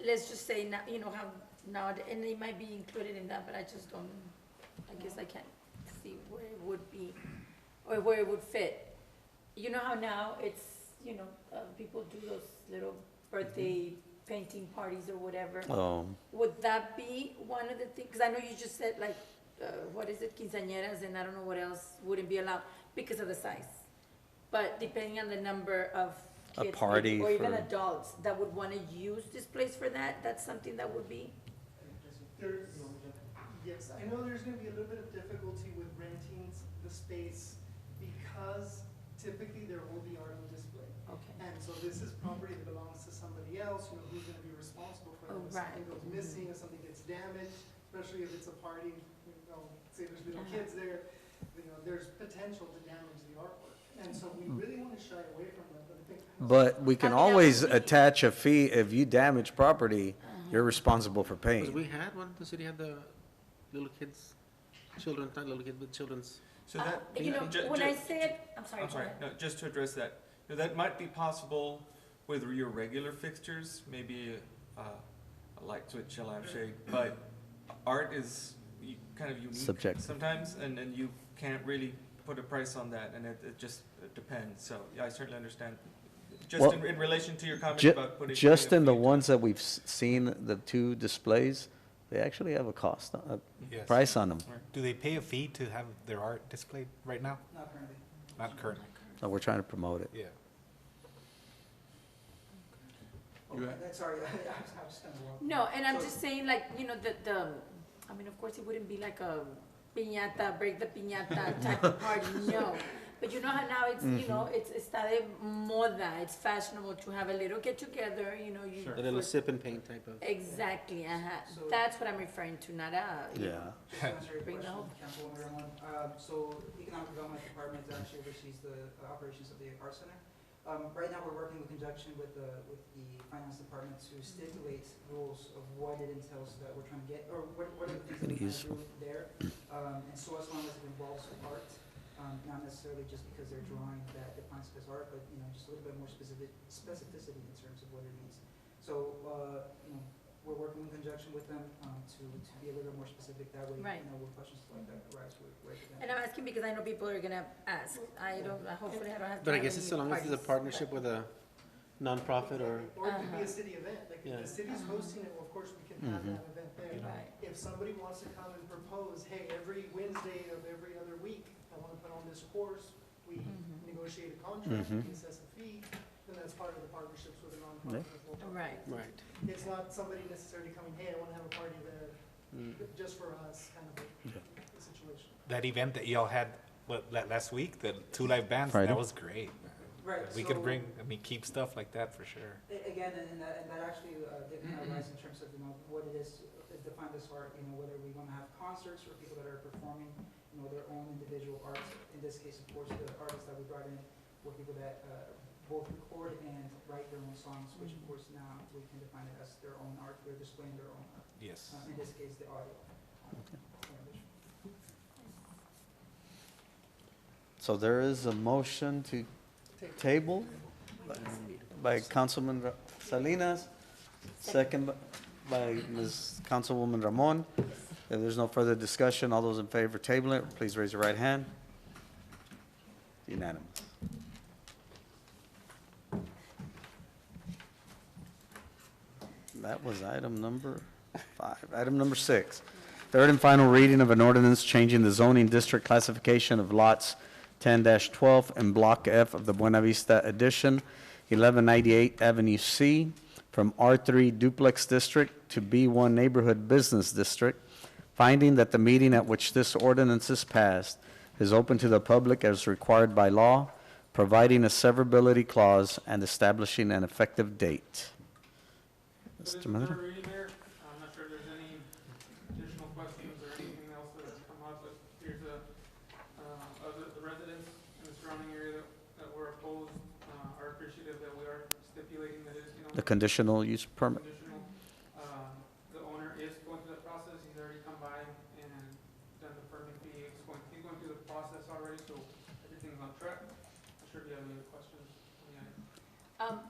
[SPEAKER 3] Let's just say now, you know, how now, and it might be included in that, but I just don't, I guess I can't see where it would be, or where it would fit. You know how now it's, you know, people do those little birthday painting parties or whatever.
[SPEAKER 1] Oh,
[SPEAKER 3] Would that be one of the things, because I know you just said like, what is it, quinceañeras and I don't know what else wouldn't be allowed because of the size. But depending on the number of
[SPEAKER 1] A
[SPEAKER 3] kids,
[SPEAKER 1] party
[SPEAKER 3] or even
[SPEAKER 1] for-
[SPEAKER 3] adults that would want to use this place for that, that's something that would be,
[SPEAKER 11] There's, yes, I know there's gonna be a little bit of difficulty with renting the space because typically there will be art on display.
[SPEAKER 3] okay.
[SPEAKER 11] And so this is property that belongs to somebody else, you know, who's gonna be responsible for that.
[SPEAKER 3] Oh,
[SPEAKER 11] If
[SPEAKER 3] right.
[SPEAKER 11] something goes missing, if something gets damaged, especially if it's a party, you know, say there's little kids there, you know, there's potential to damage the artwork. And so we really wanna shy away from that, but I think.
[SPEAKER 1] but we can
[SPEAKER 3] I mean, that
[SPEAKER 1] always
[SPEAKER 3] would be-
[SPEAKER 1] attach a fee. If you damage property, you're responsible for
[SPEAKER 7] Because
[SPEAKER 1] paying.
[SPEAKER 7] we had one, the city had the little kids, children, not little kids, but children's.
[SPEAKER 10] So that,
[SPEAKER 3] You know,
[SPEAKER 10] ju-
[SPEAKER 3] when
[SPEAKER 10] ju-
[SPEAKER 3] I said, I'm sorry,
[SPEAKER 10] I'm
[SPEAKER 3] go
[SPEAKER 10] sorry,
[SPEAKER 3] ahead.
[SPEAKER 10] no, just to address that, you know, that might be possible with your regular fixtures, maybe a light switch, a lampshade, but art is kind of unique
[SPEAKER 1] Subjective.
[SPEAKER 10] sometimes, and you can't really put a price on that, and it just it depends, so, yeah, I certainly understand. Just
[SPEAKER 1] Well,
[SPEAKER 10] in relation to your comment
[SPEAKER 1] Ju-
[SPEAKER 10] about putting.
[SPEAKER 1] Just
[SPEAKER 10] putting a
[SPEAKER 1] in the
[SPEAKER 10] fee to-
[SPEAKER 1] ones that we've seen, the two displays, they actually have a cost, a
[SPEAKER 5] Yes.
[SPEAKER 1] price on them.
[SPEAKER 5] Do they pay a fee to have their art displayed right now?
[SPEAKER 11] Not currently.
[SPEAKER 5] Not currently,
[SPEAKER 1] So we're trying to promote it.
[SPEAKER 5] yeah.
[SPEAKER 6] You ha-
[SPEAKER 11] Sorry, I was just gonna walk.
[SPEAKER 3] No, and I'm just saying like, you know, I mean, of course, it wouldn't be like a piñata, break the piñata type of party, no. But you know how now it's, you know, it's está de moda, it's fashionable to have a little get together, you know, you.
[SPEAKER 7] A little
[SPEAKER 3] for-
[SPEAKER 7] sip and paint type of.
[SPEAKER 3] Exactly,
[SPEAKER 9] So-
[SPEAKER 3] that's what I'm referring to, not a, you know,
[SPEAKER 1] Yeah.
[SPEAKER 9] Just to answer your
[SPEAKER 3] Bring the
[SPEAKER 9] question,
[SPEAKER 3] whole-
[SPEAKER 9] Councilwoman Ramon, so Economic Development Department actually oversees the operations of the art center. Right now, we're working in conjunction with the finance department to stipulate rules of what it entails that we're trying to get, or what are the things that we're trying to do there. And so as long as it involves art, not necessarily just because they're drawing that defines it as art, but, you know, just a little bit more specificity in terms of what it means. So, you know, we're working in conjunction with them, to be a little bit more specific that way,
[SPEAKER 3] Right.
[SPEAKER 9] you know, when questions like that arise, we're right with them.
[SPEAKER 3] and I'm asking because I know people are gonna ask, hopefully I don't have to.
[SPEAKER 7] But I
[SPEAKER 3] have
[SPEAKER 7] guess
[SPEAKER 3] any
[SPEAKER 7] as long as it's a
[SPEAKER 3] parties,
[SPEAKER 7] partnership
[SPEAKER 3] but-
[SPEAKER 7] with a nonprofit or,
[SPEAKER 11] Or it could be
[SPEAKER 3] Uh-huh.
[SPEAKER 11] a city event, like if the city's hosting it, well, of course, we can have that event there.
[SPEAKER 3] Right.
[SPEAKER 11] If somebody wants to come and propose, hey, every Wednesday of every other week, I wanna put on this course, we
[SPEAKER 3] Mhm.
[SPEAKER 11] negotiate a contract,
[SPEAKER 1] Mhm.
[SPEAKER 11] we assess a fee, then that's part of the partnerships with a nonprofit as well.
[SPEAKER 3] Right.
[SPEAKER 7] right.
[SPEAKER 11] It's not somebody necessarily coming, hey, I wanna have a party there, just for us, kind of a situation.
[SPEAKER 5] That event that y'all had, last week, the two live bands,
[SPEAKER 1] Friday.
[SPEAKER 5] that was great.
[SPEAKER 9] Right,
[SPEAKER 5] We could
[SPEAKER 9] so-
[SPEAKER 5] bring, keep stuff like that for sure.
[SPEAKER 9] Again, and that actually did kind of rise in terms of, you know, what it is defined as art, you know, whether we want to have concerts or people that are performing, you know, their own individual art. In this case, of course, the artists that we brought in were people that both record and write their own songs, which of course now we can define it as their own art, they're displaying their own art.
[SPEAKER 5] Yes.
[SPEAKER 9] In this case, the audio.
[SPEAKER 1] So there is a motion to table by Councilman Salinas, second by Ms. Councilwoman Ramon. If there's no further discussion, all those in favor of tabling it, please raise your right hand. Unanimous. That was item number 5. Item number 6, third and final reading of an ordinance changing the zoning district classification of lots 10-12 and Block F of the Buena Vista Edition, 1198 Avenue C, from R3 Duplex District to B1 Neighborhood Business District, finding that the meeting at which this ordinance is passed is open to the public as required by law, providing a severability clause and establishing an effective date.
[SPEAKER 2] So this
[SPEAKER 1] Mr.
[SPEAKER 2] is
[SPEAKER 1] Madero?
[SPEAKER 2] third reading, Mayor. I'm not sure
[SPEAKER 1] The conditional use permit.
[SPEAKER 2] conditional. The owner is going through the process, he's already come by and done the permit fee, he's going through the process already, so everything's on track. I'm sure if you have any other questions.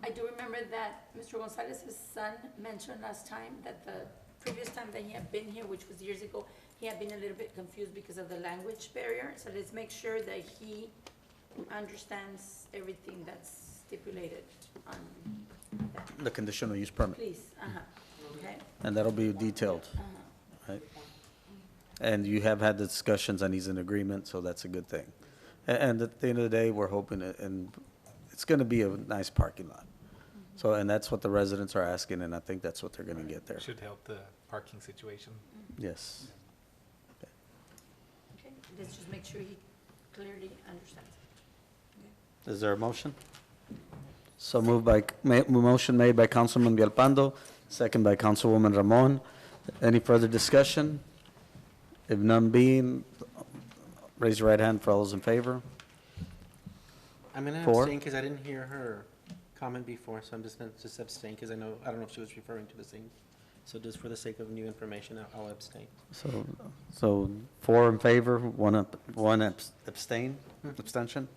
[SPEAKER 3] I do remember that Mr. Gonzalez's son mentioned last time that the previous time that he had been here, which was years ago, he had been a little bit confused because of the language barrier. So let's make sure that he understands everything that's stipulated on that.
[SPEAKER 1] The conditional use permit.
[SPEAKER 3] Please, okay?
[SPEAKER 1] And that'll be detailed, right? And you have had the discussions and he's in agreement, so that's a good thing. And at the end of the day, we're hoping, and it's gonna be a nice parking lot. So, and that's what the residents are asking, and I think that's what they're gonna get there.
[SPEAKER 5] Should help the parking situation.
[SPEAKER 1] Yes.
[SPEAKER 3] Okay, let's just make sure he clearly understands.
[SPEAKER 1] Is there a motion? So motion made by Councilman Villalpando, second by Councilwoman Ramon. Any further discussion? If none being, raise your right hand for all those in favor.
[SPEAKER 7] I'm gonna
[SPEAKER 1] Four.
[SPEAKER 7] abstain because I didn't hear her comment before, so I'm just gonna abstain because I don't know if she was referring to the same. So just for the sake of new information, I'll abstain.
[SPEAKER 1] So 4 in favor, one abstain, abstention.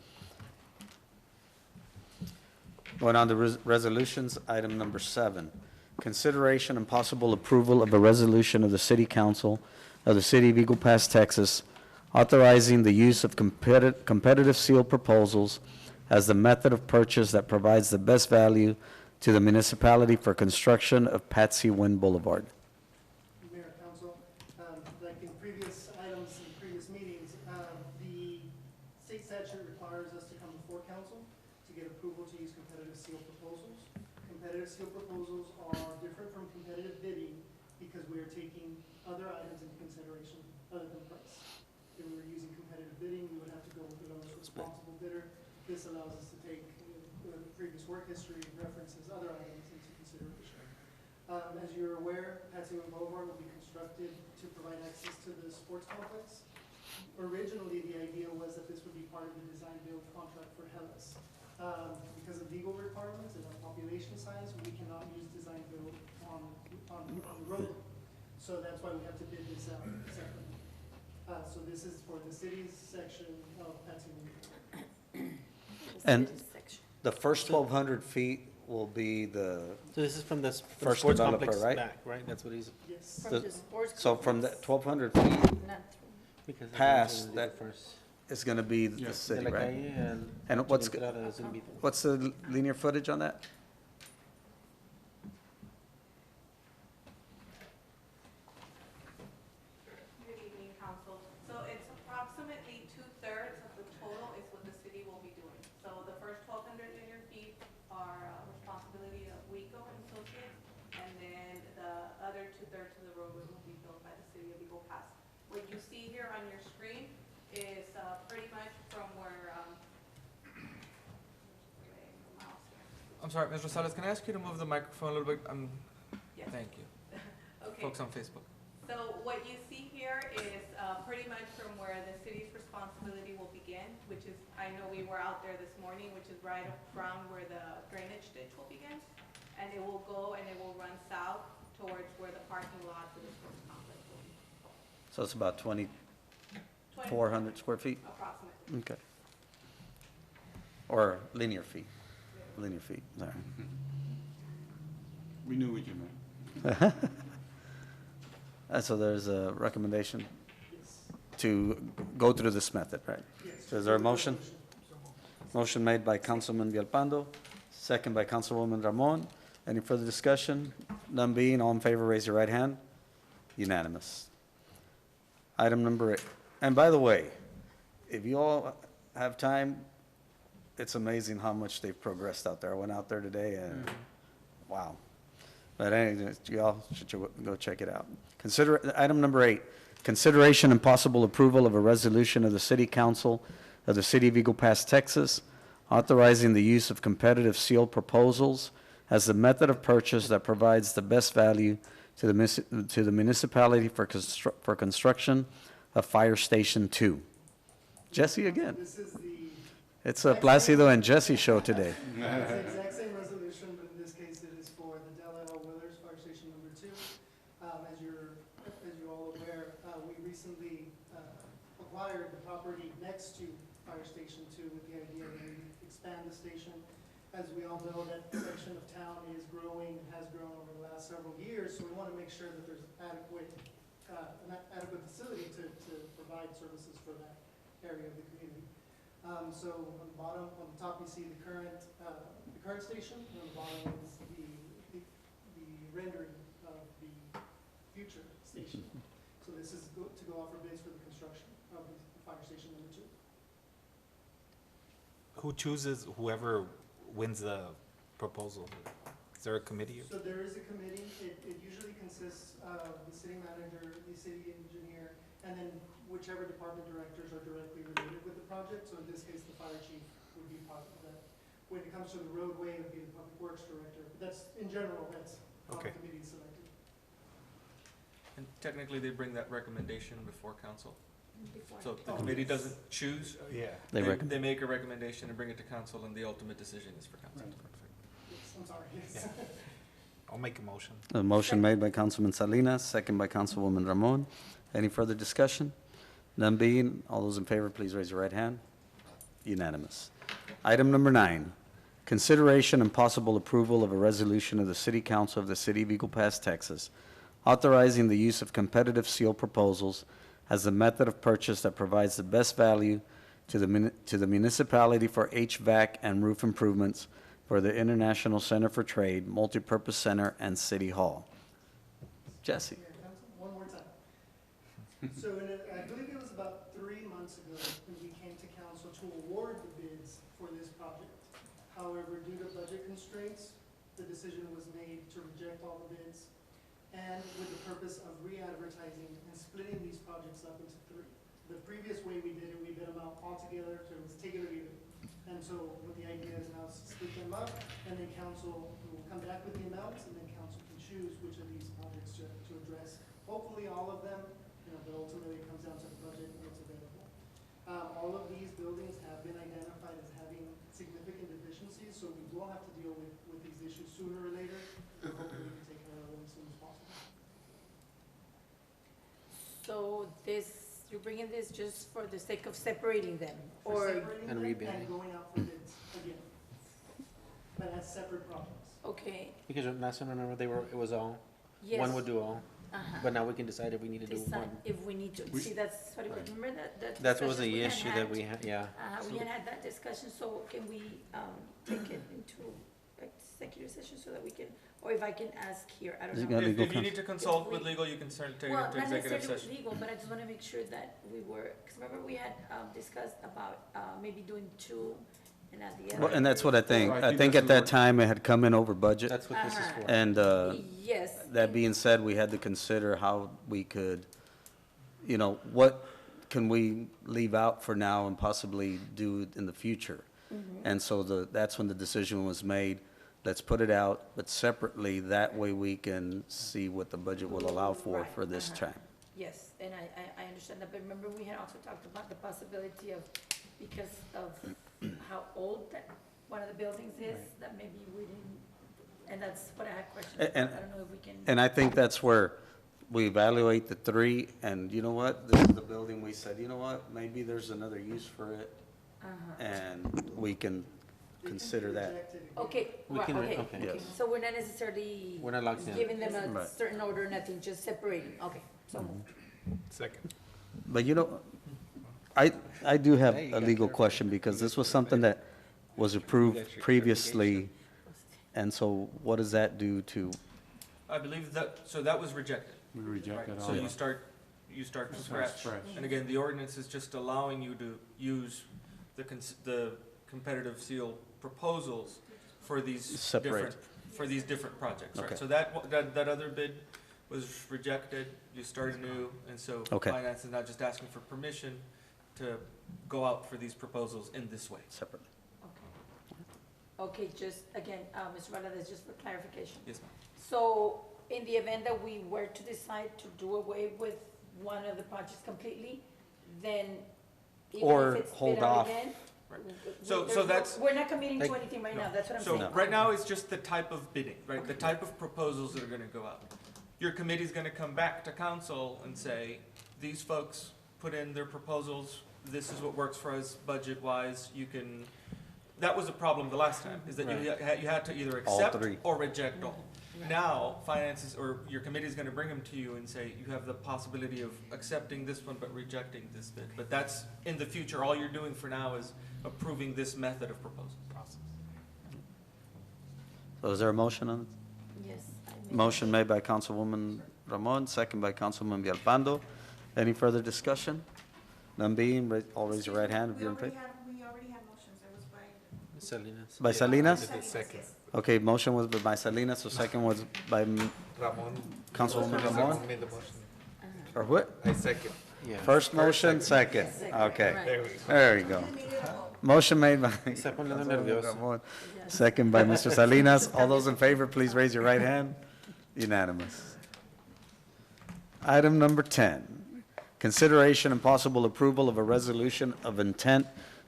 [SPEAKER 1] Going on to resolutions, item number 7. Consideration and possible approval of a resolution of the City Council of the City of Eagle Pass, Texas, authorizing the use of competitive sealed proposals as the method of purchase that provides the best value to the municipality for construction of Patsy Wynn Boulevard.
[SPEAKER 11] Mayor, Council, like in previous items in previous meetings, the state statute requires us to come before council to get approval to use competitive seal proposals. Competitive seal proposals are different from competitive bidding because we are taking other items into consideration other than price. If we were using competitive bidding, we would have to go with the lowest responsible bidder. This allows us to take previous work history, references, other items into consideration. As you're aware, Patsy Wynn Boulevard will be constructed to provide access to the sports complex. Originally, the idea was that this would be part of the design-build contract for Hellas. Because of legal requirements and our population size, we cannot use design-build on the road. So that's why we have to bid this out separately. So this is for the city's section of Patsy Wynn.
[SPEAKER 1] And the first 1,200 feet will be
[SPEAKER 7] So this is from the
[SPEAKER 1] First
[SPEAKER 7] sports
[SPEAKER 1] developer,
[SPEAKER 7] complex
[SPEAKER 1] right?
[SPEAKER 7] back, right? That's what he's,
[SPEAKER 11] Yes.
[SPEAKER 3] From the sports
[SPEAKER 1] So from the
[SPEAKER 3] complex,
[SPEAKER 1] 1,200 feet
[SPEAKER 3] not through.
[SPEAKER 7] because.
[SPEAKER 1] Past
[SPEAKER 7] that's
[SPEAKER 1] that-
[SPEAKER 7] first.
[SPEAKER 1] is going to be the
[SPEAKER 6] Yes.
[SPEAKER 1] city,
[SPEAKER 7] De la
[SPEAKER 1] right?
[SPEAKER 7] Calle and
[SPEAKER 1] And what's
[SPEAKER 7] Entrada is gonna be-
[SPEAKER 1] the linear footage on that?
[SPEAKER 4] Good evening, council. So it's approximately 2/3 of the total is what the city will be doing. So the first 1,200 linear feet are responsibility of WECO and Associates, and then the other 2/3 of the roadway will be built by the city of Eagle Pass. What you see here on your screen is pretty much from where,
[SPEAKER 10] I'm sorry, Ms. Rosales, can I ask you to move the microphone a little bit?
[SPEAKER 4] Yes.
[SPEAKER 10] Thank you.
[SPEAKER 4] Okay.
[SPEAKER 10] Folks on Facebook.
[SPEAKER 4] So what you see here is pretty much from where the city's responsibility will begin, which is, I know we were out there this morning, which is right around where the drainage ditch will begin. And it will go and it will run south towards where the parking lot for the sports complex will be.
[SPEAKER 1] So it's about 2,400 square feet?
[SPEAKER 4] Approximately.
[SPEAKER 1] Okay. Or linear feet? Linear feet, sorry.
[SPEAKER 6] We knew what you meant.
[SPEAKER 1] So there's a recommendation
[SPEAKER 11] Yes.
[SPEAKER 1] to go through this method, right?
[SPEAKER 11] Yes.
[SPEAKER 1] So is there a motion? Motion made by Councilman Villalpando, second by Councilwoman Ramon. Any further discussion? None being, all in favor, raise your right hand. Unanimous. Item number 8. And by the way, if you all have time, it's amazing how much they've progressed out there. I went out there today and, wow. But anyway, y'all should go check it out. Item number 8, consideration and possible approval of a resolution of the City Council of the City of Eagle Pass, Texas, authorizing the use of competitive sealed proposals as the method of purchase that provides the best value to the municipality for construction of Fire Station 2. Jesse again.
[SPEAKER 11] This is the
[SPEAKER 1] It's a Placido and Jesse show today.
[SPEAKER 11] It's the exact same resolution, but in this case, it is for the Della L. Willers Fire Station number 2. As you're all aware, we recently acquired the property next to Fire Station 2 with the idea that we expand the station. As we all know, that section of town is growing, has grown over the last several years, so we want to make sure that there's an adequate facility to provide services for that area of the community. So on the bottom, on the top, you see the current station, and on the bottom is the rendering of the future station. So this is to go out for bids for the construction of the Fire Station number 2.
[SPEAKER 5] Who chooses whoever wins the proposal? Is there a committee?
[SPEAKER 11] So there is a committee. It usually consists of the city manager, the city engineer, and then whichever department directors are directly related with the project. So in this case, the fire chief would be part of that. When it comes to the roadway, it would be the public works director. But that's, in general, that's how the
[SPEAKER 5] Okay.
[SPEAKER 11] committee is selected.
[SPEAKER 10] And technically, they bring that recommendation before council.
[SPEAKER 3] Before.
[SPEAKER 10] So if the committee doesn't choose,
[SPEAKER 5] Yeah.
[SPEAKER 1] They recommend.
[SPEAKER 10] they make a recommendation and bring it to council, and the ultimate decision is for council.
[SPEAKER 11] Yes, I'm sorry, yes.
[SPEAKER 5] Yeah. I'll make a motion.
[SPEAKER 1] A motion made by Councilman Salinas, second by Councilwoman Ramon. Any further discussion? None being, all those in favor, please raise your right hand. Unanimous. Item number 9, consideration and possible approval of a resolution of the City Council of the City of Eagle Pass, Texas, authorizing the use of competitive seal proposals as the method of purchase that provides the best value to the municipality for HVAC and roof improvements for the International Center for Trade, Multipurpose Center, and City Hall. Jesse.
[SPEAKER 11] Mayor, Council, one more time. So I believe it was about 3 months ago when we came to council to award the bids for this project. However, due to budget constraints, the decision was made to reject all the bids, and with the purpose of re-advertising and splitting these projects up into 3. The previous way we did it, we bid them out all together, so it was take it or leave it. And so what the idea is now is to split them up, and then council will come back with the amounts, and then council can choose which of these projects to address. Hopefully all of them, but ultimately it comes down to the budget and what's available. All of these buildings have been identified as having significant deficiencies, so we will have to deal with these issues sooner or later. Hopefully we can take care of them as soon as possible.
[SPEAKER 3] So you're bringing this just for the sake of separating them,
[SPEAKER 11] For
[SPEAKER 3] or,
[SPEAKER 11] separating
[SPEAKER 7] And
[SPEAKER 11] them
[SPEAKER 7] rebidding.
[SPEAKER 11] and going out for bids again. But as separate projects.
[SPEAKER 3] okay,
[SPEAKER 7] Because last time, remember, it was all,
[SPEAKER 3] yes.
[SPEAKER 7] one would do all,
[SPEAKER 3] Uh-huh.
[SPEAKER 7] but now we can decide if we need to do
[SPEAKER 3] Decide
[SPEAKER 7] one.
[SPEAKER 3] if we need to, see, that's what it was, remember that
[SPEAKER 7] That's what was
[SPEAKER 3] discussion
[SPEAKER 7] the
[SPEAKER 3] had
[SPEAKER 7] issue
[SPEAKER 3] had?
[SPEAKER 7] that we had, yeah.
[SPEAKER 3] We had that discussion, so can we, take it into executive session so that we can, or if I can ask here, I don't
[SPEAKER 1] Is it
[SPEAKER 3] know.
[SPEAKER 1] gonna- legal
[SPEAKER 10] If you need to consult with
[SPEAKER 3] we-
[SPEAKER 10] legal, you can certainly take
[SPEAKER 3] Well,
[SPEAKER 10] it to
[SPEAKER 3] not
[SPEAKER 10] executive
[SPEAKER 3] necessarily
[SPEAKER 10] session.
[SPEAKER 3] legal, but I just wanna make sure that we were, cause remember we had, discussed about, maybe doing 2 and at the
[SPEAKER 1] Well,
[SPEAKER 3] other.
[SPEAKER 1] and that's what I think.
[SPEAKER 6] Right,
[SPEAKER 1] I think at that time, it had come in over budget.
[SPEAKER 7] That's what this is
[SPEAKER 3] Uh-huh.
[SPEAKER 7] for.
[SPEAKER 1] And
[SPEAKER 3] Yes.
[SPEAKER 1] that being said, we had to consider how we could, what can we leave out for now and possibly do in the future? And so that's when the decision was made, let's put it out, but separately, that way we can see what the budget will allow for
[SPEAKER 3] Right,
[SPEAKER 1] this
[SPEAKER 3] uh-huh.
[SPEAKER 1] time.
[SPEAKER 3] Yes, and I understand that, but remember we had also talked about the possibility of, because of how old that one of the buildings is, that maybe we didn't, and that's what I had questions about.
[SPEAKER 1] And-
[SPEAKER 3] I don't know if we can.
[SPEAKER 1] And I think that's where we evaluate the 3, and you know what? This is the building we said, you know what? Maybe there's another use for it,
[SPEAKER 3] Uh-huh.
[SPEAKER 1] and we can
[SPEAKER 11] They can be
[SPEAKER 1] consider that.
[SPEAKER 11] rejected again.
[SPEAKER 3] Okay,
[SPEAKER 7] We
[SPEAKER 3] right,
[SPEAKER 7] can
[SPEAKER 3] okay,
[SPEAKER 7] okay.
[SPEAKER 3] okay,
[SPEAKER 1] Yes.
[SPEAKER 3] so we're not necessarily
[SPEAKER 7] We're not locked in.
[SPEAKER 3] giving them a
[SPEAKER 1] Right.
[SPEAKER 3] certain order, nothing, just separating, okay, so moved.
[SPEAKER 5] Second.
[SPEAKER 1] But I do have
[SPEAKER 7] Hey, you
[SPEAKER 1] a
[SPEAKER 7] got
[SPEAKER 1] legal
[SPEAKER 7] clarification.
[SPEAKER 1] question, because this was something that was approved
[SPEAKER 7] That's your
[SPEAKER 1] previously, and so what does that do to,
[SPEAKER 10] I believe that was rejected.
[SPEAKER 6] We rejected
[SPEAKER 10] Right,
[SPEAKER 6] all
[SPEAKER 10] so
[SPEAKER 6] of
[SPEAKER 10] you
[SPEAKER 6] it.
[SPEAKER 10] start from scratch.
[SPEAKER 6] Fresh.
[SPEAKER 10] And again, the ordinance is just allowing you to use the competitive seal proposals for these
[SPEAKER 1] Separate.
[SPEAKER 10] different projects, right?
[SPEAKER 1] Okay.
[SPEAKER 10] So that other bid was rejected, you start anew, and so
[SPEAKER 1] Okay.
[SPEAKER 10] finance is now just asking for permission to go out for these proposals in this way.
[SPEAKER 1] separately?
[SPEAKER 3] Okay, just, again, Mr. Valadez, just for clarification.
[SPEAKER 10] Yes, ma'am.
[SPEAKER 3] So, in the event that we were to decide to do away with one of the projects completely, then even
[SPEAKER 1] Or
[SPEAKER 3] if it's
[SPEAKER 1] hold
[SPEAKER 3] bid out
[SPEAKER 1] off.
[SPEAKER 3] again,
[SPEAKER 10] Right. So
[SPEAKER 3] There's
[SPEAKER 10] that's,
[SPEAKER 3] We're not committing to
[SPEAKER 7] Like-
[SPEAKER 3] anything right now, that's what I'm saying.
[SPEAKER 10] so right now, it's just the type of bidding, right? The type of proposals that are gonna go out. Your committee's gonna come back to council and say, these folks put in their proposals, this is what works for us budget-wise, you can, that was a problem the last time, is that you had to either
[SPEAKER 1] All
[SPEAKER 10] accept
[SPEAKER 1] three.
[SPEAKER 10] or reject all. Now, finances, or your committee's gonna bring them to you and say, you have the possibility of accepting this one, but rejecting this bid. But that's in the future, all you're doing for now is approving this method of proposal.
[SPEAKER 1] So is there a motion on it?
[SPEAKER 3] Yes.
[SPEAKER 1] Motion made by Councilwoman Ramon, second by Councilman Villalpando. Any further discussion? None being, all raise your right hand if you're in favor.
[SPEAKER 4] We already had motions, it was by.
[SPEAKER 7] Salinas.
[SPEAKER 1] By Salinas?
[SPEAKER 5] The second.
[SPEAKER 1] Okay, motion was by Salinas, so second was by
[SPEAKER 5] Ramon.
[SPEAKER 1] Councilwoman Ramon?
[SPEAKER 5] Made the motion.
[SPEAKER 1] Or what?
[SPEAKER 5] I second.
[SPEAKER 7] Yeah.
[SPEAKER 1] First motion, second. Okay,
[SPEAKER 5] There we go.
[SPEAKER 1] there you go. Motion made by
[SPEAKER 7] Está poniendo
[SPEAKER 1] Councilwoman
[SPEAKER 7] nervioso.
[SPEAKER 1] Ramon, second by Mr. Salinas. All those in favor, please raise your right hand. Unanimous. Item number 10, consideration and possible approval of a resolution of intent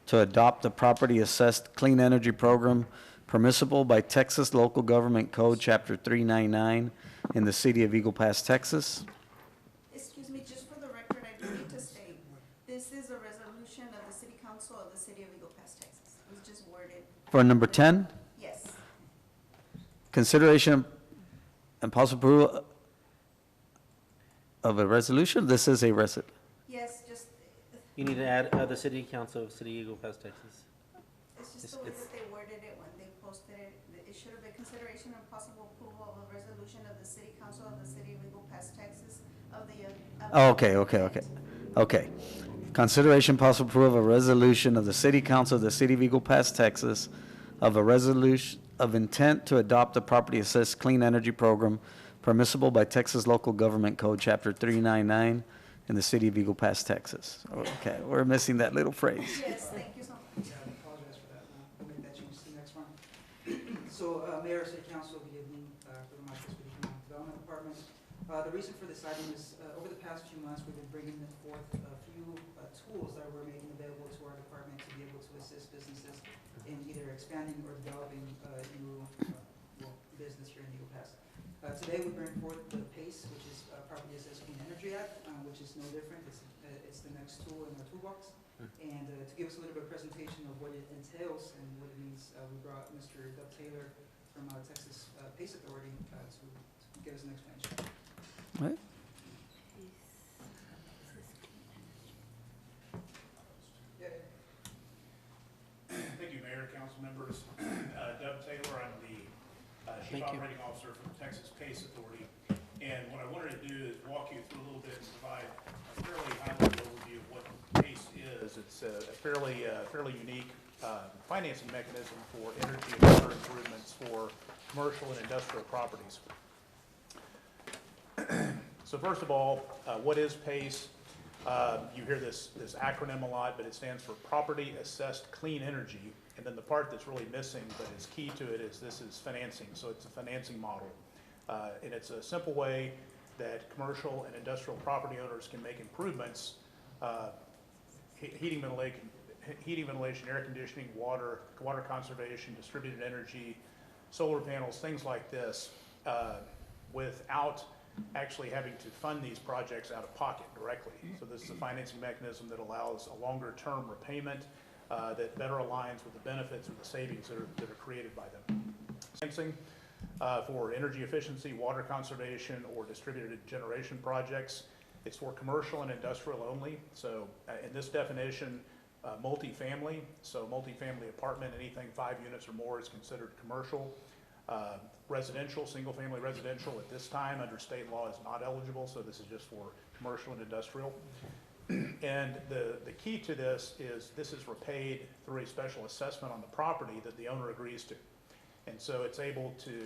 [SPEAKER 1] to adopt the property assessed clean energy program permissible by Texas Local Government Code, Chapter 399, in the city of Eagle Pass, Texas.
[SPEAKER 4] Excuse me, just for the record, I do need to state, this is a resolution of the city council of the city of Eagle Pass, Texas. It was just worded,
[SPEAKER 1] For number 10,
[SPEAKER 4] yes.
[SPEAKER 1] consideration and possible approval of a resolution. This is a
[SPEAKER 4] Yes, just,
[SPEAKER 7] You need to add, the city council of City Eagle Pass, Texas.
[SPEAKER 4] it's just
[SPEAKER 7] It's-
[SPEAKER 4] the way
[SPEAKER 7] it's-
[SPEAKER 4] that they worded it when they posted it. It should have been consideration and possible approval of a resolution of the city council of the city of Eagle Pass, Texas, of the.
[SPEAKER 1] Oh, okay. Okay. Consideration possible approval of a resolution of the City Council of the City of Eagle Pass, Texas, of a resolution of intent to adopt the property assessed clean energy program permissible by Texas Local Government Code, Chapter 399, in the City of Eagle Pass, Texas. Okay, we're missing that little phrase.
[SPEAKER 4] Yes, thank you so much.
[SPEAKER 9] Yeah, I apologize for that. We'll make that change to the next one. So, Mayor, City Council, good evening, for the Marcos City Economic Development Department. The reason for this item is, over the past few months, we've been bringing forth a few tools that we're making available to our department to be able to assist businesses in either expanding or developing new business here in Eagle Pass. Today, we bring forth the PACE, which is Property Assessed Clean Energy Act, which is no different. It's the next tool in our toolbox. And to give us a little bit of presentation of what it entails and what it means, we brought Mr. Doug Taylor from Texas PACE Authority to give us an explanation.
[SPEAKER 1] Right.
[SPEAKER 12] Thank you, Mayor, council members. Doug Taylor, I'm the Chief
[SPEAKER 7] Thank you.
[SPEAKER 12] Operating Officer from Texas PACE Authority. And what I wanted to do is walk you through a little bit and provide a fairly high-level overview of what PACE is. It's a fairly unique financing mechanism for energy and water improvements for commercial and industrial properties. So first of all, what is PACE? You hear this acronym a lot, but it stands for Property Assessed Clean Energy. And then the part that's really missing, but is key to it, is this is financing. So it's a financing model. And it's a simple way that commercial and industrial property owners can make improvements, heating, ventilation, air conditioning, water conservation, distributed energy, solar panels, things like this, without actually having to fund these projects out of pocket directly. So this is a financing mechanism that allows a longer-term repayment that better aligns with the benefits or the savings that are created by them. Financing for energy efficiency, water conservation, or distributed generation projects. It's for commercial and industrial only. So in this definition, multifamily, so multifamily apartment, anything 5 units or more is considered commercial. Residential, single-family residential at this time under state law is not eligible, so this is just for commercial and industrial. And the key to this is repaid through a special assessment on the property that the owner agrees to. And so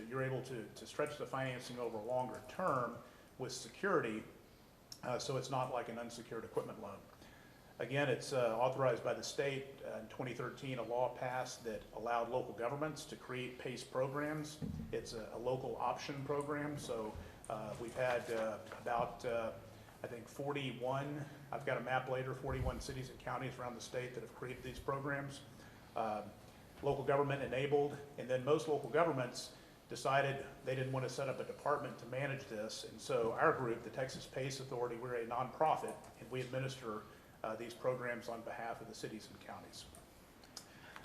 [SPEAKER 12] you're able to stretch the financing over a longer term with security, so it's not like an unsecured equipment loan. Again, it's authorized by the state. In 2013, a law passed that allowed local governments to create PACE programs. It's a local option program, so we've had about, I think 41, I've got a map later, 41 cities and counties around the state that have created these programs. local government enabled, and then most local governments decided they didn't want to set up a department to manage this, and so our group, the Texas PACE Authority, we're a nonprofit, and we administer these programs on behalf of the cities and counties.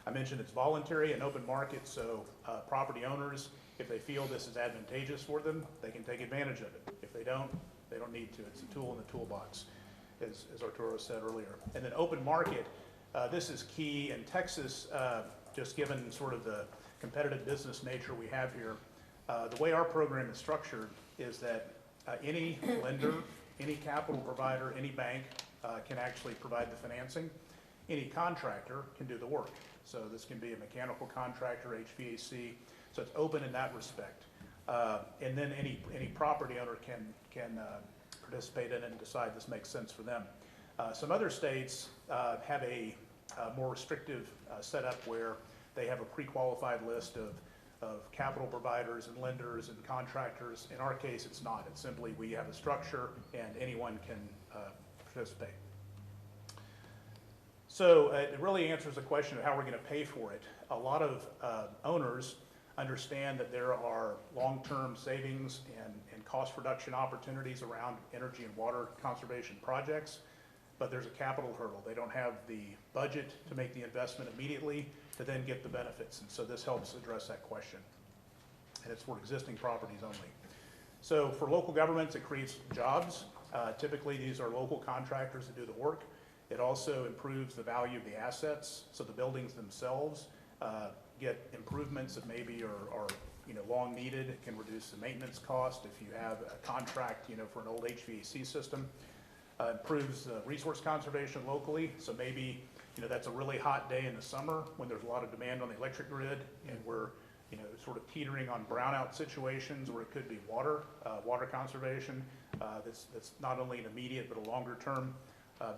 [SPEAKER 12] I mentioned it's voluntary and open market, so property owners, if they feel this is advantageous for them, they can take advantage of it. If they don't need to. It's a tool in the toolbox, as Arturo said earlier. And then open market, this is key in Texas, just given sort of the competitive business nature we have here. The way our program is structured is that any lender, any capital provider, any bank can actually provide the financing. Any contractor can do the work. So this can be a mechanical contractor, HVAC, so it's open in that respect. And then any property owner can participate in it and decide this makes sense for them. Some other states have a more restrictive setup where they have a pre-qualified list of capital providers and lenders and contractors. In our case, it's not. It's simply we have a structure and anyone can participate. So it really answers the question of how we're going to pay for it. A lot of owners understand that there are long-term savings and cost reduction opportunities around energy and water conservation projects, but there's a capital hurdle. They don't have the budget to make the investment immediately to then get the benefits, and so this helps address that question. And it's for existing properties only. So for local governments, it creates jobs. Typically, these are local contractors that do the work. It also improves the value of the assets, so the buildings themselves get improvements that maybe are long needed. It can reduce the maintenance cost if you have a contract for an old HVAC system. Improves resource conservation locally, so maybe that's a really hot day in the summer when there's a lot of demand on the electric grid, and we're sort of teetering on brownout situations where it could be water conservation. That's not only an immediate but a longer term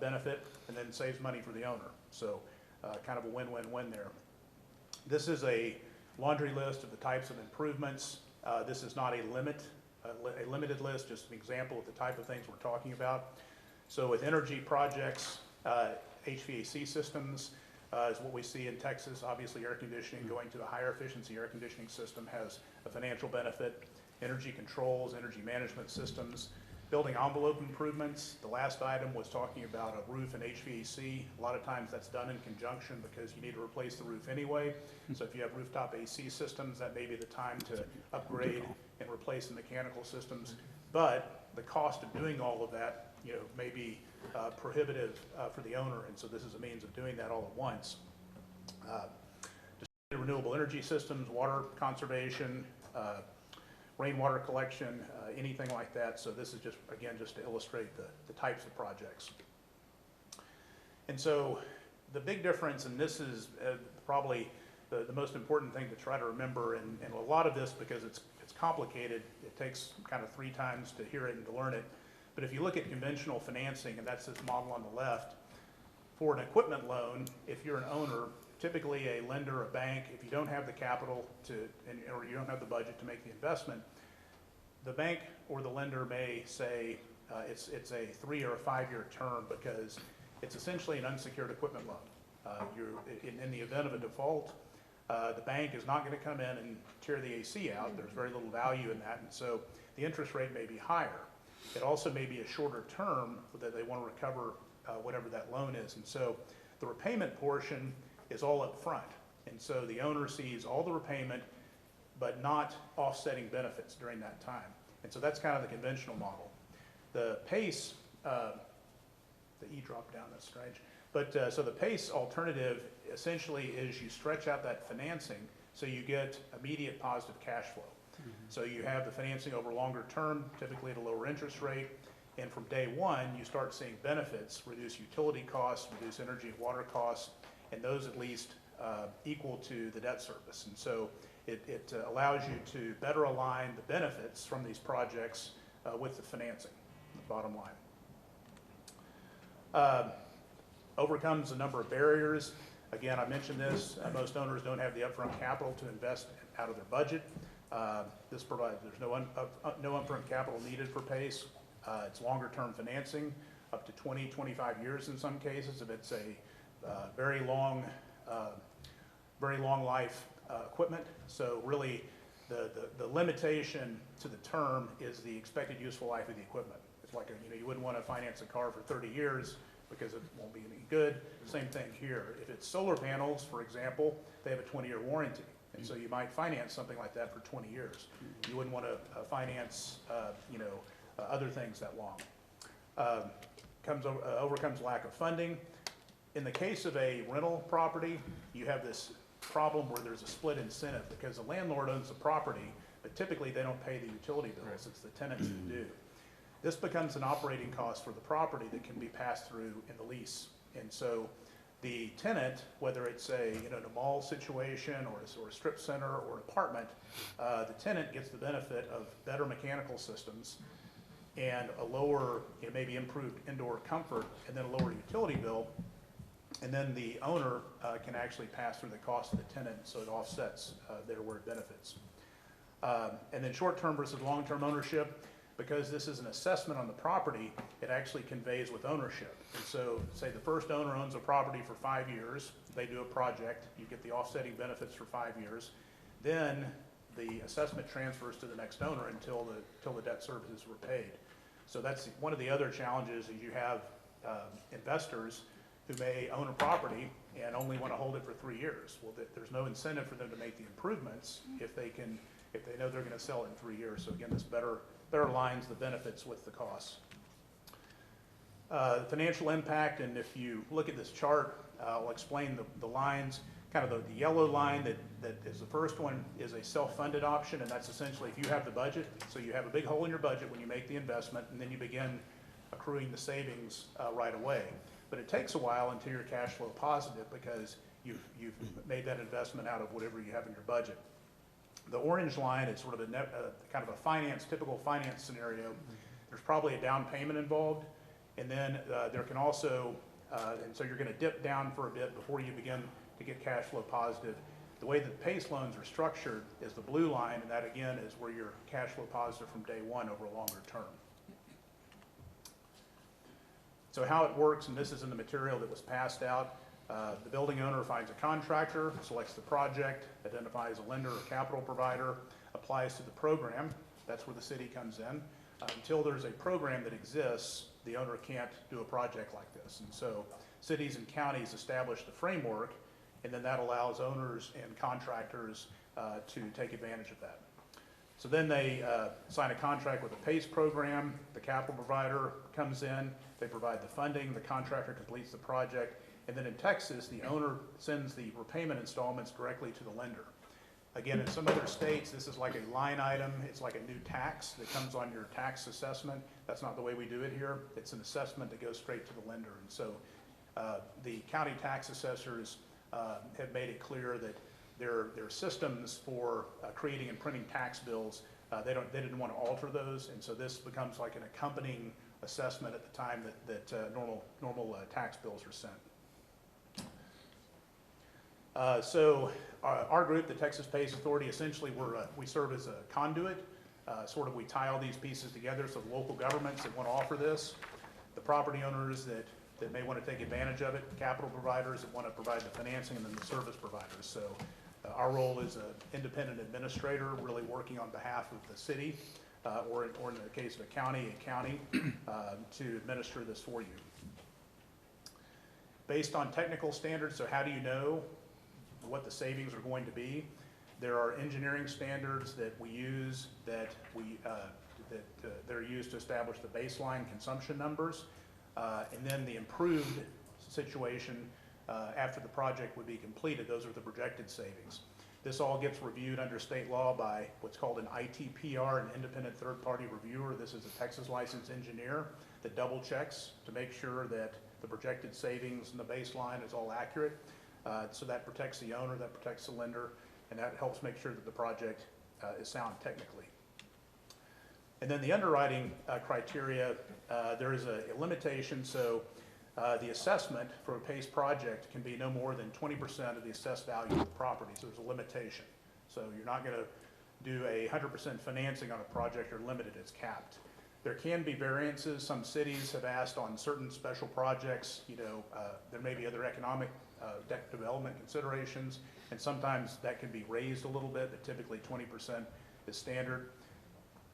[SPEAKER 12] benefit, and then saves money for the owner. So kind of a win-win-win there. This is a laundry list of the types of improvements. This is not a limited list, just an example of the type of things we're talking about. So with energy projects, HVAC systems is what we see in Texas. Obviously, air conditioning, going to a higher efficiency air conditioning system has a financial benefit. Energy controls, energy management systems, building envelope improvements. The last item was talking about a roof and HVAC. A lot of times that's done in conjunction because you need to replace the roof anyway. So if you have rooftop AC systems, that may be the time to upgrade and replace the mechanical systems. But the cost of doing all of that may be prohibitive for the owner, and so this is a means of doing that all at once. Renewable energy systems, water conservation, rainwater collection, anything like that. So this is just, again, just to illustrate the types of projects. And so the big difference, and this is probably the most important thing to try to remember, and a lot of this, because it's complicated, it takes kind of 3 times to hear it and to learn it. But if you look at conventional financing, and that's this model on the left, for an equipment loan, if you're an owner, typically a lender, a bank, if you don't have the capital or you don't have the budget to make the investment, the bank or the lender may say it's a 3 or a 5-year term because it's essentially an unsecured equipment loan. In the event of a default, the bank is not going to come in and tear the AC out. There's very little value in that, and so the interest rate may be higher. It also may be a shorter term that they want to recover whatever that loan is, and so the repayment portion is all up front, and so the owner sees all the repayment but not offsetting benefits during that time, and so that's kind of the conventional model. The PACE, the E dropped down, that's strange, but so the PACE alternative essentially is you stretch out that financing so you get immediate positive cash flow. So you have the financing over longer term, typically at a lower interest rate, and from day one you start seeing benefits, reduce utility costs, reduce energy and water costs, and those at least equal to the debt service. And so it allows you to better align the benefits from these projects with the financing, the bottom line. Overcomes a number of barriers. Again, I mentioned this, most owners don't have the upfront capital to invest out of their budget. This provides, there's no upfront capital needed for PACE. It's longer term financing, up to 20, 25 years in some cases. If it's a very long very long life equipment. So really, the limitation to the term is the expected useful life of the equipment. It's like, you wouldn't want to finance a car for 30 years because it won't be any good. Same thing here. If it's solar panels, for example, they have a 20-year warranty. And so you might finance something like that for 20 years. You wouldn't want to finance, other things that long. Overcomes lack of funding. In the case of a rental property, you have this problem where there's a split incentive because the landlord owns the property, but typically they don't pay the utility bills. It's the tenants that do. This becomes an operating cost for the property that can be passed through in the lease. And so the tenant, whether it's a mall situation or a strip center or an apartment, the tenant gets the benefit of better mechanical systems and a lower, maybe improved indoor comfort, and then a lower utility bill. And then the owner can actually pass through the cost of the tenant, so it offsets there where it benefits. And then short-term versus long-term ownership, because this is an assessment on the property, it actually conveys with ownership. And so, say the first owner owns a property for 5 years, they do a project, you get the offsetting benefits for 5 years, then the assessment transfers to the next owner until the debt service is repaid. So that's one of the other challenges is you have investors who may own a property and only want to hold it for 3 years. Well, there's no incentive for them to make the improvements if they know they're going to sell it in 3 years. So again, this better aligns the benefits with the costs. Financial impact, and if you look at this chart, I'll explain the lines. Kind of the yellow line that is the first one is a self-funded option, and that's essentially if you have the budget, so you have a big hole in your budget when you make the investment, and then you begin accruing the savings right away. But it takes a while until you're cash flow positive because you've made that investment out of whatever you have in your budget. The orange line is sort of kind of a typical finance scenario. There's probably a down payment involved, and then there can also, and so you're going to dip down for a bit before you begin to get cash flow positive. The way that PACE loans are structured is the blue line, and that again is where you're cash flow positive from day one over a longer term. So how it works, and this is in the material that was passed out, the building owner finds a contractor, selects the project, identifies a lender or capital provider, applies to the program. That's where the city comes in. Until there's a program that exists, the owner can't do a project like this. And so cities and counties establish the framework, and then that allows owners and contractors to take advantage of that. So then they sign a contract with a PACE program, the capital provider comes in, they provide the funding, the contractor completes the project, and then in Texas, the owner sends the repayment installments directly to the lender. Again, in some other states, this is like a line item, it's like a new tax that comes on your tax assessment. That's not the way we do it here. It's an assessment that goes straight to the lender. And so the county tax assessors have made it clear that their systems for creating and printing tax bills, they didn't want to alter those, and so this becomes like an accompanying assessment at the time that normal tax bills are sent. So our group, the Texas PACE Authority, essentially we serve as a conduit. Sort of we tie all these pieces together, so the local governments that want to offer this, the property owners that may want to take advantage of it, the capital providers that want to provide the financing, and then the service providers. So our role is an independent administrator, really working on behalf of the city, or in the case of a county, to administer this for you. Based on technical standards, so how do you know what the savings are going to be? There are engineering standards that we use that are used to establish the baseline consumption numbers, and then the improved situation after the project would be completed. Those are the projected savings. This all gets reviewed under state law by what's called an ITPR, an independent third-party reviewer. This is a Texas licensed engineer that double checks to make sure that the projected savings and the baseline is all accurate. So that protects the owner, that protects the lender, and that helps make sure that the project is sound technically. And then the underwriting criteria, there is a limitation. So the assessment for a PACE project can be no more than 20% of the assessed value of the property. So there's a limitation. So you're not going to do 100% financing on a project. You're limited, it's capped. There can be variances. Some cities have asked on certain special projects, there may be other economic debt development considerations, and sometimes that can be raised a little bit, but typically 20% is standard.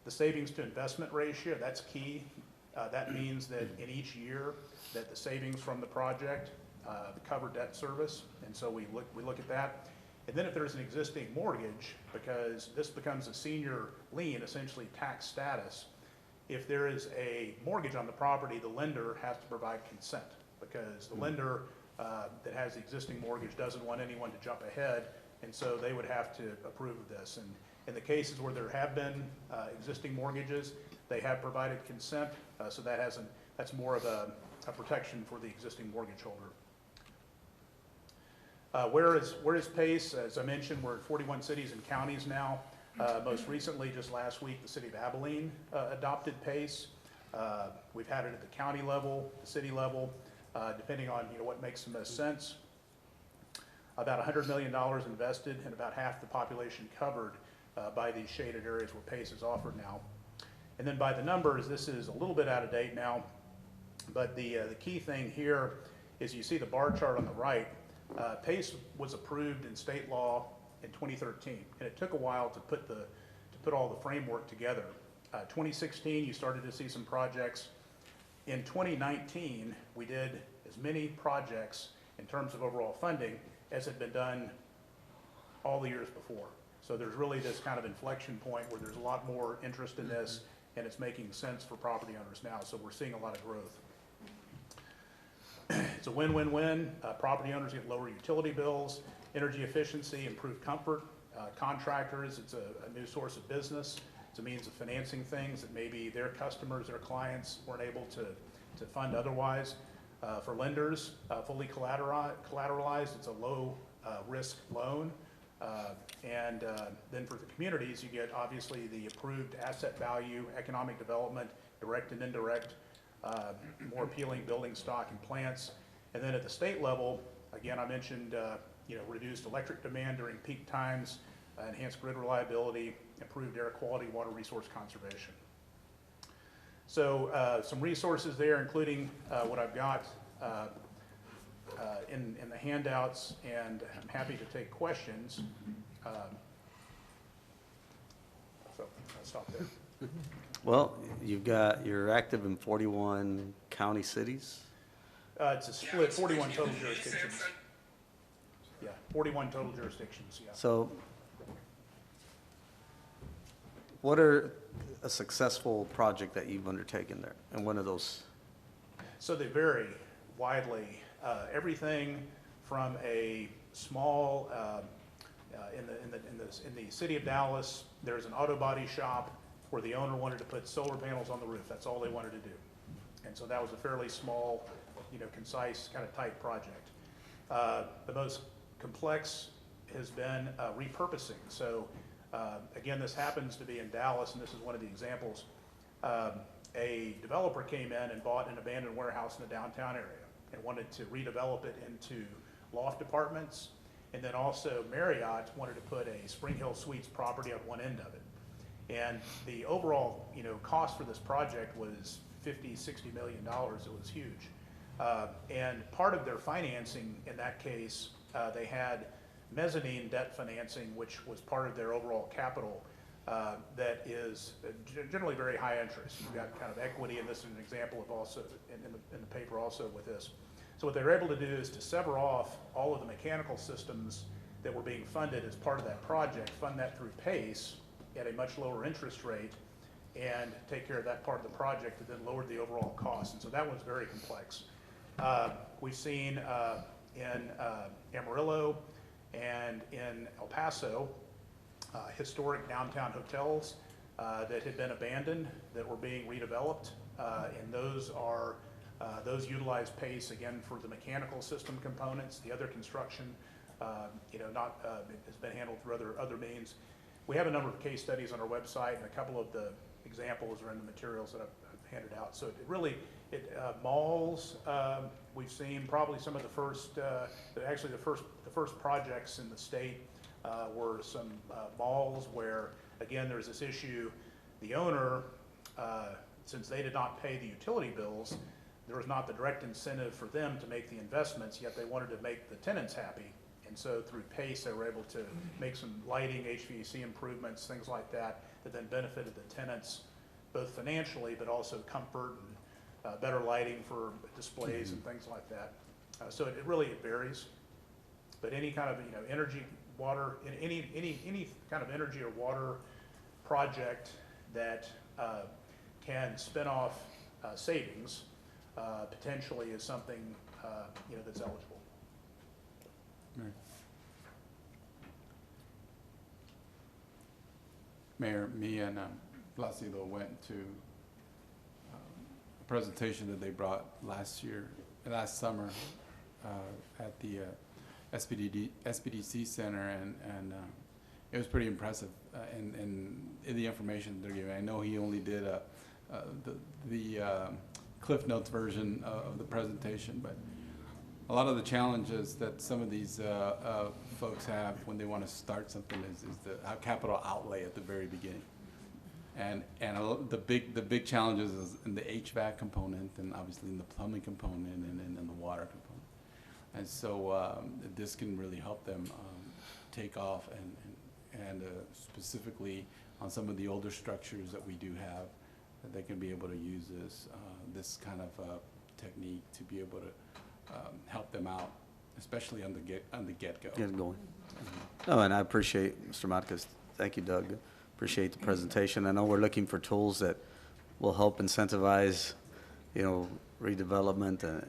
[SPEAKER 12] The savings to investment ratio, that's key. That means that in each year that the savings from the project cover debt service, and so we look at that. And then if there's an existing mortgage, because this becomes a senior lien, essentially tax status, if there is a mortgage on the property, the lender has to provide consent, because the lender that has the existing mortgage doesn't want anyone to jump ahead, and so they would have to approve of this. And in the cases where there have been existing mortgages, they have provided consent, so that's more of a protection for the existing mortgage holder. Where is PACE? As I mentioned, we're at 41 cities and counties now. Most recently, just last week, the city of Abilene adopted PACE. We've had it at the county level, the city level, depending on what makes the most sense. About $100 million invested and about half the population covered by these shaded areas where PACE is offered now. And then by the numbers, this is a little bit out of date now, but the key thing here is you see the bar chart on the right. PACE was approved in state law in 2013, and it took a while to put all the framework together. 2016, you started to see some projects. In 2019, we did as many projects in terms of overall funding as had been done all the years before. So there's really this kind of inflection point where there's a lot more interest in this, and it's making sense for property owners now. So we're seeing a lot of growth. It's a win-win-win. Property owners get lower utility bills, energy efficiency, improved comfort. Contractors, it's a new source of business. It's a means of financing things that maybe their customers, their clients weren't able to fund otherwise. For lenders, fully collateralized, it's a low risk loan. And then for the communities, you get obviously the approved asset value, economic development, direct and indirect, more appealing building stock and plants. And then at the state level, again, I mentioned reduced electric demand during peak times, enhanced grid reliability, improved air quality, water resource conservation. So some resources there, including what I've got in the handouts, and I'm happy to take questions. So I'll stop there.
[SPEAKER 1] Well, you're active in 41 county cities?
[SPEAKER 12] It's a split, 41 total jurisdictions. Yeah, 41 total jurisdictions, yeah.
[SPEAKER 1] So what are a successful project that you've undertaken there, and one of those?
[SPEAKER 12] So they vary widely. Everything from a small, in the city of Dallas, there's an auto body shop where the owner wanted to put solar panels on the roof. That's all they wanted to do. And so that was a fairly small, concise, kind of tight project. The most complex has been repurposing. So again, this happens to be in Dallas, and this is one of the examples. A developer came in and bought an abandoned warehouse in the downtown area and wanted to redevelop it into loft apartments. And then also Marriott wanted to put a Spring Hill Suites property on one end of it. And the overall, cost for this project was $50, $60 million. It was huge. And part of their financing in that case, they had mezzanine debt financing, which was part of their overall capital, that is generally very high interest. You've got kind of equity, and this is an example of also in the paper also with this. So what they were able to do is to sever off all of the mechanical systems that were being funded as part of that project, fund that through PACE at a much lower interest rate, and take care of that part of the project, and then lowered the overall cost. And so that was very complex. We've seen in Amarillo and in El Paso, historic downtown hotels that had been abandoned that were being redeveloped, and those utilize PACE again for the mechanical system components. The other construction, has been handled through other means. We have a number of case studies on our website, and a couple of the examples are in the materials that I've handed out. So malls, we've seen probably some of the first, actually the first projects in the state were some malls where, again, there's this issue. The owner, since they did not pay the utility bills, there was not the direct incentive for them to make the investments, yet they wanted to make the tenants happy. And so through PACE, they were able to make some lighting, HVAC improvements, things like that, that then benefited the tenants both financially, but also comfort and better lighting for displays and things like that. So it really varies. But any kind of, energy, water, any kind of energy or water project that can spin off savings potentially is something, that's eligible.
[SPEAKER 6] Mayor, me and Placido went to a presentation that they brought last summer at the SPDC Center, and it was pretty impressive in the information they're giving. I know he only did the Cliff Notes version of the presentation, but a lot of the challenges that some of these folks have when they want to start something is the capital outlay at the very beginning. And the big challenges is in the HVAC component, and obviously in the plumbing component, and in the water component. And so this can really help them take off, and specifically on some of the older structures that we do have, that they can be able to use this kind of technique to be able to help them out, especially on the get-go.
[SPEAKER 1] Get going. No, and I appreciate, Mr. Marquez, thank you, Doug. Appreciate the presentation. I know we're looking for tools that will help incentivize, redevelopment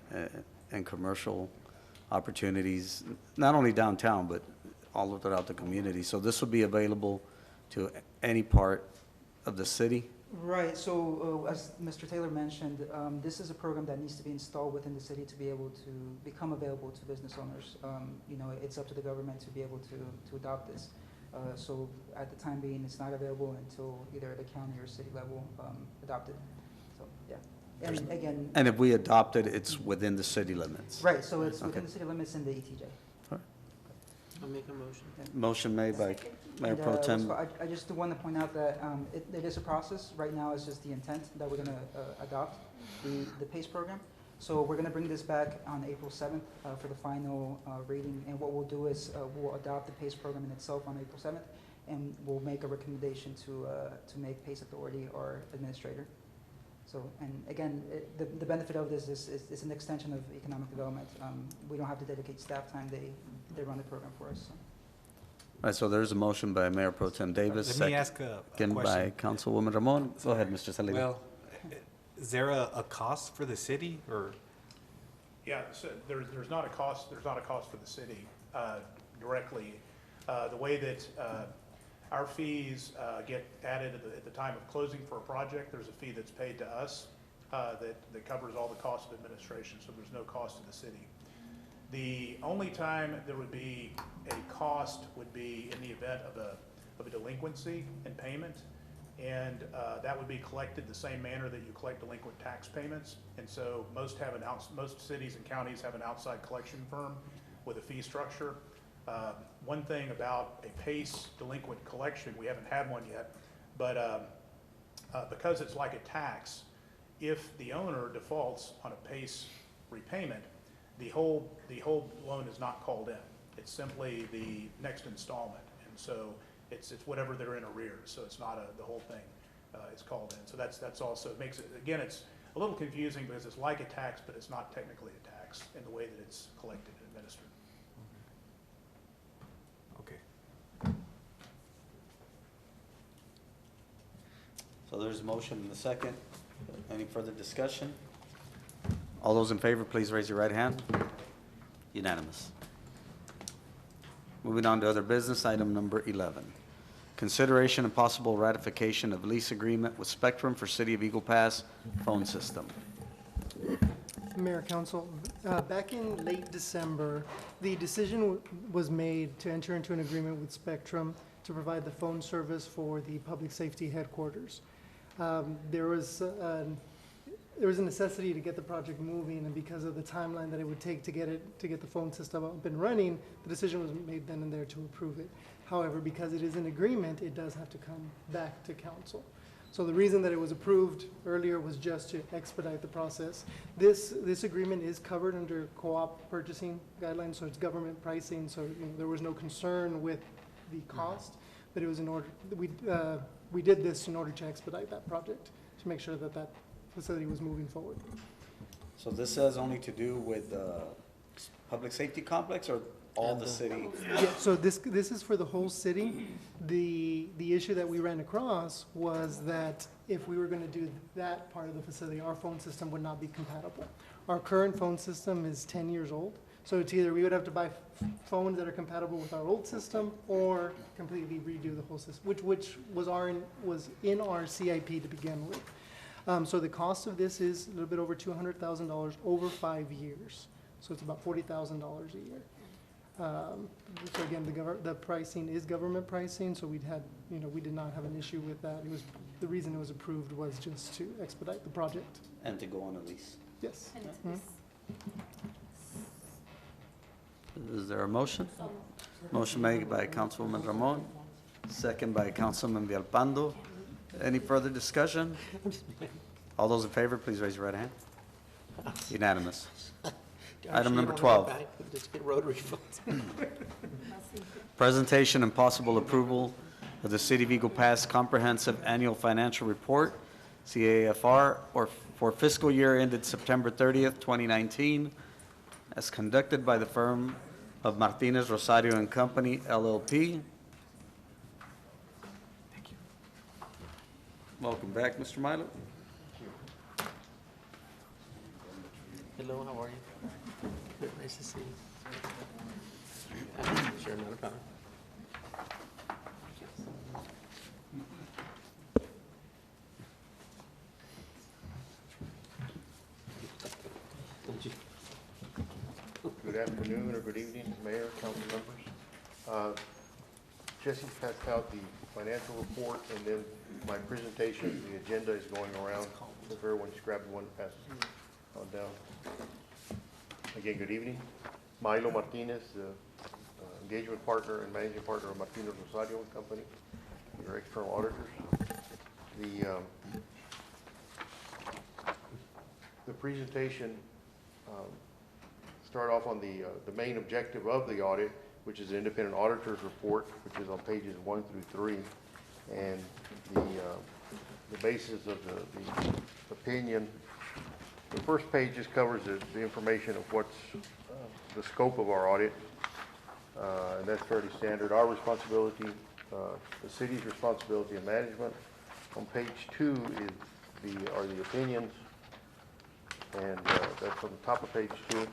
[SPEAKER 1] and commercial opportunities, not only downtown, but all throughout the community. So this will be available to any part of the city?
[SPEAKER 9] Right, so as Mr. Taylor mentioned, this is a program that needs to be installed within the city to be able to become available to business owners. It's up to the government to be able to adopt this. So at the time being, it's not available until either the county or city level adopted. So, yeah. And again.
[SPEAKER 1] And if we adopt it, it's within the city limits?
[SPEAKER 9] Right, so it's
[SPEAKER 1] Okay.
[SPEAKER 9] within the city limits in the ETJ.
[SPEAKER 7] I'll make a motion.
[SPEAKER 1] Motion made by Mayor
[SPEAKER 9] And,
[SPEAKER 1] Pro Tem.
[SPEAKER 9] I just want to point out that it is a process. Right now, it's just the intent that we're going to adopt the PACE program. So we're going to bring this back on April 7th for the final reading. And what we'll do is we'll adopt the PACE program in itself on April 7th, and we'll make a recommendation to make PACE authority our administrator. So, and again, the benefit of this is it's an extension of economic development. We don't have to dedicate staff time. They run the program for us. So.
[SPEAKER 1] All right, so there's a motion by Mayor Pro Tem Davis.
[SPEAKER 5] Let me ask a
[SPEAKER 1] Second by
[SPEAKER 5] question.
[SPEAKER 1] Councilwoman Ramon. Go ahead, Mr. Salido.
[SPEAKER 5] Well, is there a cost for the city, or?
[SPEAKER 12] Yeah, so there's not a cost for the city directly. The way that our fees get added at the time of closing for a project, there's a fee that's paid to us that covers all the costs of administration, so there's no cost to the city. The only time there would be a cost would be in the event of a delinquency in payment, and that would be collected the same manner that you collect delinquent tax payments. And so most cities and counties have an outside collection firm with a fee structure. One thing about a PACE delinquent collection, we haven't had one yet, but because it's like a tax, if the owner defaults on a PACE repayment, the whole loan is not called in. It's simply the next installment, and so it's whatever they're in arrears. So it's not the whole thing is called in. So that's also makes it, again, it's a little confusing because it's like a tax, but it's not technically a tax in the way that it's collected and administered.
[SPEAKER 5] Okay.
[SPEAKER 1] So there's a motion and a second. Any further discussion? All those in favor, please raise your right hand. Unanimous. Moving on to other business, item number 11. Consideration and possible ratification of lease agreement with Spectrum for City of Eagle Pass phone system.
[SPEAKER 11] Mayor, Council, back in late December, the decision was made to enter into an agreement with Spectrum to provide the phone service for the public safety headquarters. There was a necessity to get the project moving, and because of the timeline that it would take to get the phone system up and running, the decision was made then and there to approve it. However, because it is an agreement, it does have to come back to council. So the reason that it was approved earlier was just to expedite the process. This agreement is covered under co-op purchasing guidelines, so it's government pricing, so there was no concern with the cost, but it was in order, we did this in order to expedite that project, to make sure that that facility was moving forward.
[SPEAKER 1] So this has only to do with the public safety complex or all the city?
[SPEAKER 11] Yeah, so this is for the whole city. The issue that we ran across was that if we were gonna do that part of the facility, our phone system would not be compatible. Our current phone system is 10 years old, so it's either we would have to buy phones that are compatible with our old system or completely redo the whole system, which was in our CIP to begin with. So the cost of this is a little bit over $200,000 over 5 years. So it's about $40,000 a year. So again, the pricing is government pricing, so we did not have an issue with that. The reason it was approved was just to expedite the project.
[SPEAKER 1] And to go on a lease.
[SPEAKER 11] Yes.
[SPEAKER 3] And
[SPEAKER 1] Is there a motion? Motion made by Councilwoman Ramon, second by Councilman Villalpando. Any further discussion? All those in favor, please raise your right hand. Unanimous. Item number 12.
[SPEAKER 7] Just get rotary phones.
[SPEAKER 1] Presentation and possible approval of the City of Eagle Pass Comprehensive Annual Financial Report, CAFR, or for fiscal year ended September 30th, 2019, as conducted by the firm of Martinez, Rosario and Company, LLP. Thank you. Welcome back, Mr. Milo.
[SPEAKER 7] Hello, how are you? Good, nice to see you. Sure, not a problem.
[SPEAKER 13] Good afternoon or good evening, Mayor, council members. Jesse passed out the financial report, and then my presentation, the agenda is going around. So if everyone just grab one, pass on down. Again, good evening. Milo Martinez, the engagement partner and managing partner of Martinez Rosario and Company, your external auditors. The presentation start off on the main objective of the audit, which is the independent auditor's report, which is on pages 1 through 3, and the basis of the opinion. The first page just covers the information of what's the scope of our audit, and that's fairly standard. Our responsibility, the city's responsibility and management. On page 2 are the opinions, and that's on the top of page 2.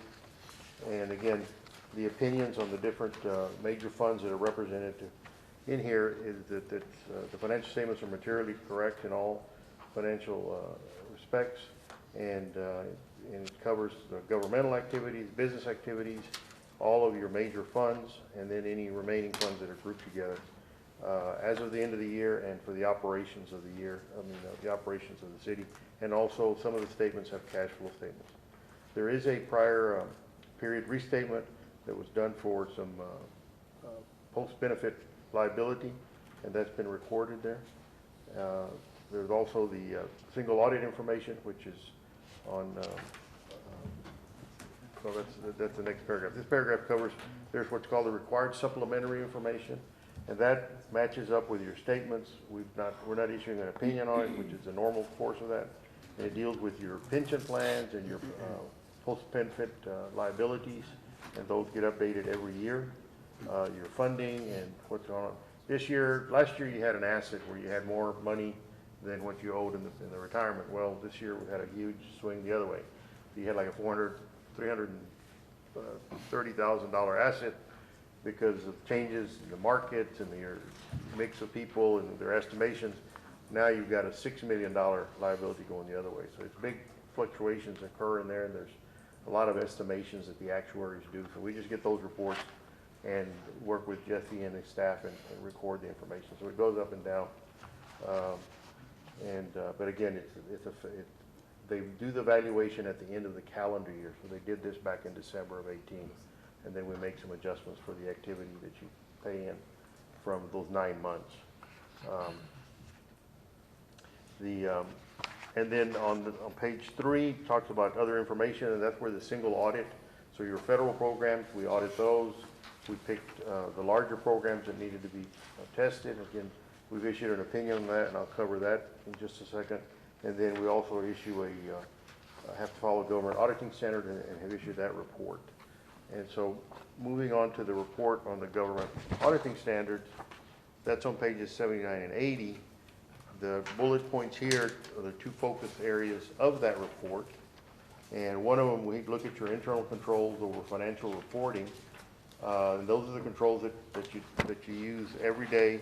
[SPEAKER 13] And again, the opinions on the different major funds that are represented in here is that the financial statements are materially correct in all financial respects, and it covers governmental activities, business activities, all of your major funds, and then any remaining funds that are grouped together as of the end of the year and for the operations of the year, the operations of the city. And also some of the statements have cash flow statements. There is a prior period restatement that was done for some post-benefit liability, and that's been recorded there. There's also the single audit information, which is on, so that's the next paragraph. This paragraph covers, there's what's called the required supplementary information, and that matches up with your statements. We're not issuing an opinion on it, which is the normal course of that. And it deals with your pension plans and your post-benefit liabilities, and those get updated every year. Your funding and what's going on. Last year you had an asset where you had more money than what you owed in the retirement. Well, this year we had a huge swing the other way. You had like a $330,000 asset because of changes in the markets and your mix of people and their estimations. Now you've got a $6 million liability going the other way. So it's big fluctuations occur in there, and there's a lot of estimations that the actuaries do. So we just get those reports and work with Jesse and his staff and record the information. So it goes up and down. But again, they do the valuation at the end of the calendar year. So they did this back in December of 18. And then we make some adjustments for the activity that you pay in from those 9 months. And then on page 3, talks about other information, and that's where the single audit. So your federal programs, we audit those. We picked the larger programs that needed to be tested. Again, we've issued an opinion on that, and I'll cover that in just a second. And then we also issue have to follow government auditing standard and have issued that report. And so moving on to the report on the government auditing standards, that's on pages 79 and 80. The bullet points here are the 2 focus areas of that report. And one of them, we look at your internal controls over financial reporting. And those are the controls that you use every day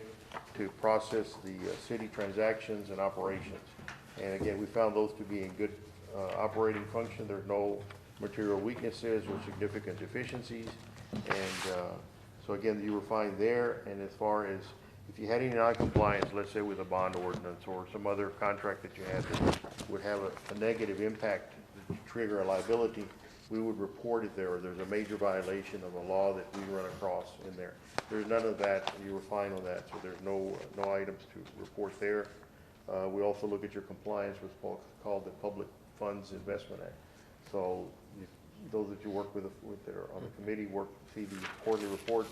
[SPEAKER 13] to process the city transactions and operations. And again, we found those to be in good operating function. There's no material weaknesses or significant deficiencies. And so again, you were fine there. And as far as if you had any non-compliance, let's say with a bond ordinance or some other contract that you had that would have a negative impact to trigger a liability, we would report it there, or there's a major violation of a law that we run across in there. There's none of that. You were fine on that, so there's no items to report there. We also look at your compliance with what's called the Public Funds Investment Act. So those that you work with that are on the committee see the quarterly reports,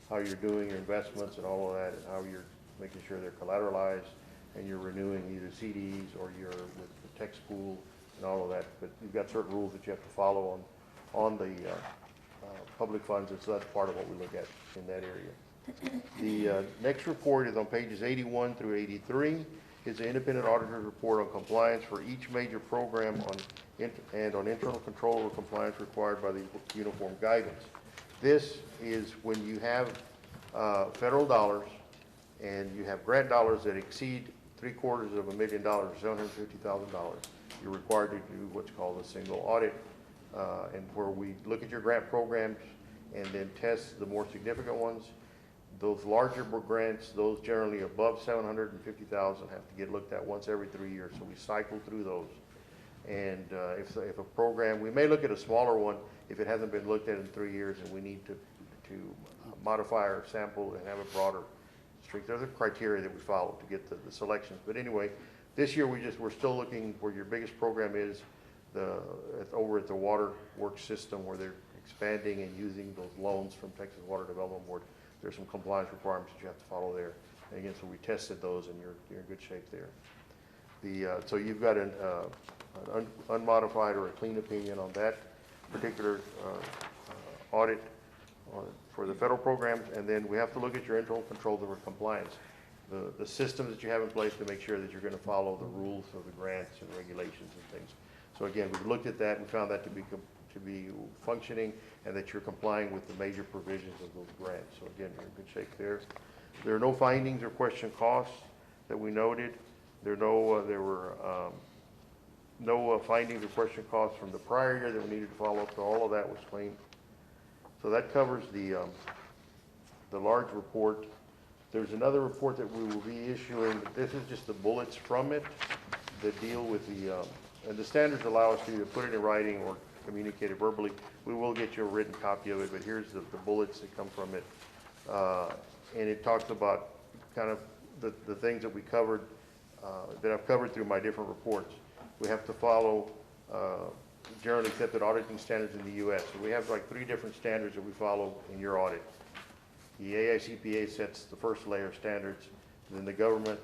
[SPEAKER 13] how you're doing your investments and all of that, and how you're making sure they're collateralized, and you're renewing either CDs or you're with the tax pool and all of that. But you've got certain rules that you have to follow on the public funds, and so that's part of what we look at in that area. The next report is on pages 81 through 83. It's an independent auditor's report on compliance for each major program and on internal control over compliance required by the uniform guidance. This is when you have federal dollars and you have grant dollars that exceed $750,000, $750,000. You're required to do what's called a single audit, and where we look at your grant programs and then test the more significant ones. Those larger grants, those generally above $750,000, have to get looked at once every 3 years. So we cycle through those. And if a program, we may look at a smaller one if it hasn't been looked at in 3 years, and we need to modify our sample and have a broader streak. There's a criteria that we follow to get the selections. But anyway, this year we're still looking where your biggest program is over at the Water Works system, where they're expanding and using those loans from Texas Water Development Board. There's some compliance requirements that you have to follow there. And again, so we tested those, and you're in good shape there. So you've got an unmodified or a clean opinion on that particular audit for the federal programs. And then we have to look at your internal controls over compliance, the systems that you have in place to make sure that you're going to follow the rules of the grants and regulations and things. So again, we've looked at that and found that to be functioning, and that you're complying with the major provisions of those grants. So again, you're in good shape there. There are no findings or question costs that we noted. There were no findings or question costs from the prior year that we needed to follow up. So all of that was clean. So that covers the large report. There's another report that we will be issuing. This is just the bullets from it that deal with and the standards allow us to either put it in writing or communicate it verbally. We will get you a written copy of it, but here's the bullets that come from it. And it talks about kind of the things that we covered, that I've covered through my different reports. We have to follow generally accepted auditing standards in the U.S. So we have like 3 different standards that we follow in your audit. The AICPA sets the first layer of standards, then the government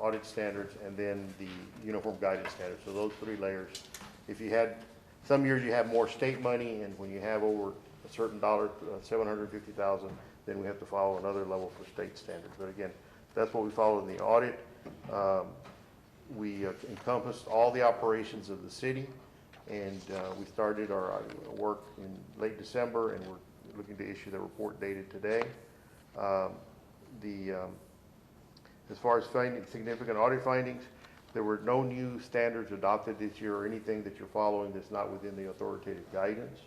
[SPEAKER 13] audit standards, and then the uniform guidance standards. So those 3 layers. If you had, some years you have more state money, and when you have over a certain dollar, $750,000, then we have to follow another level for state standards. But again, that's what we follow in the audit. We encompassed all the operations of the city, and we started our work in late December, and we're looking to issue the report dated today. As far as significant audit findings, there were no new standards adopted this year or anything that you're following that's not within the authoritative guidance.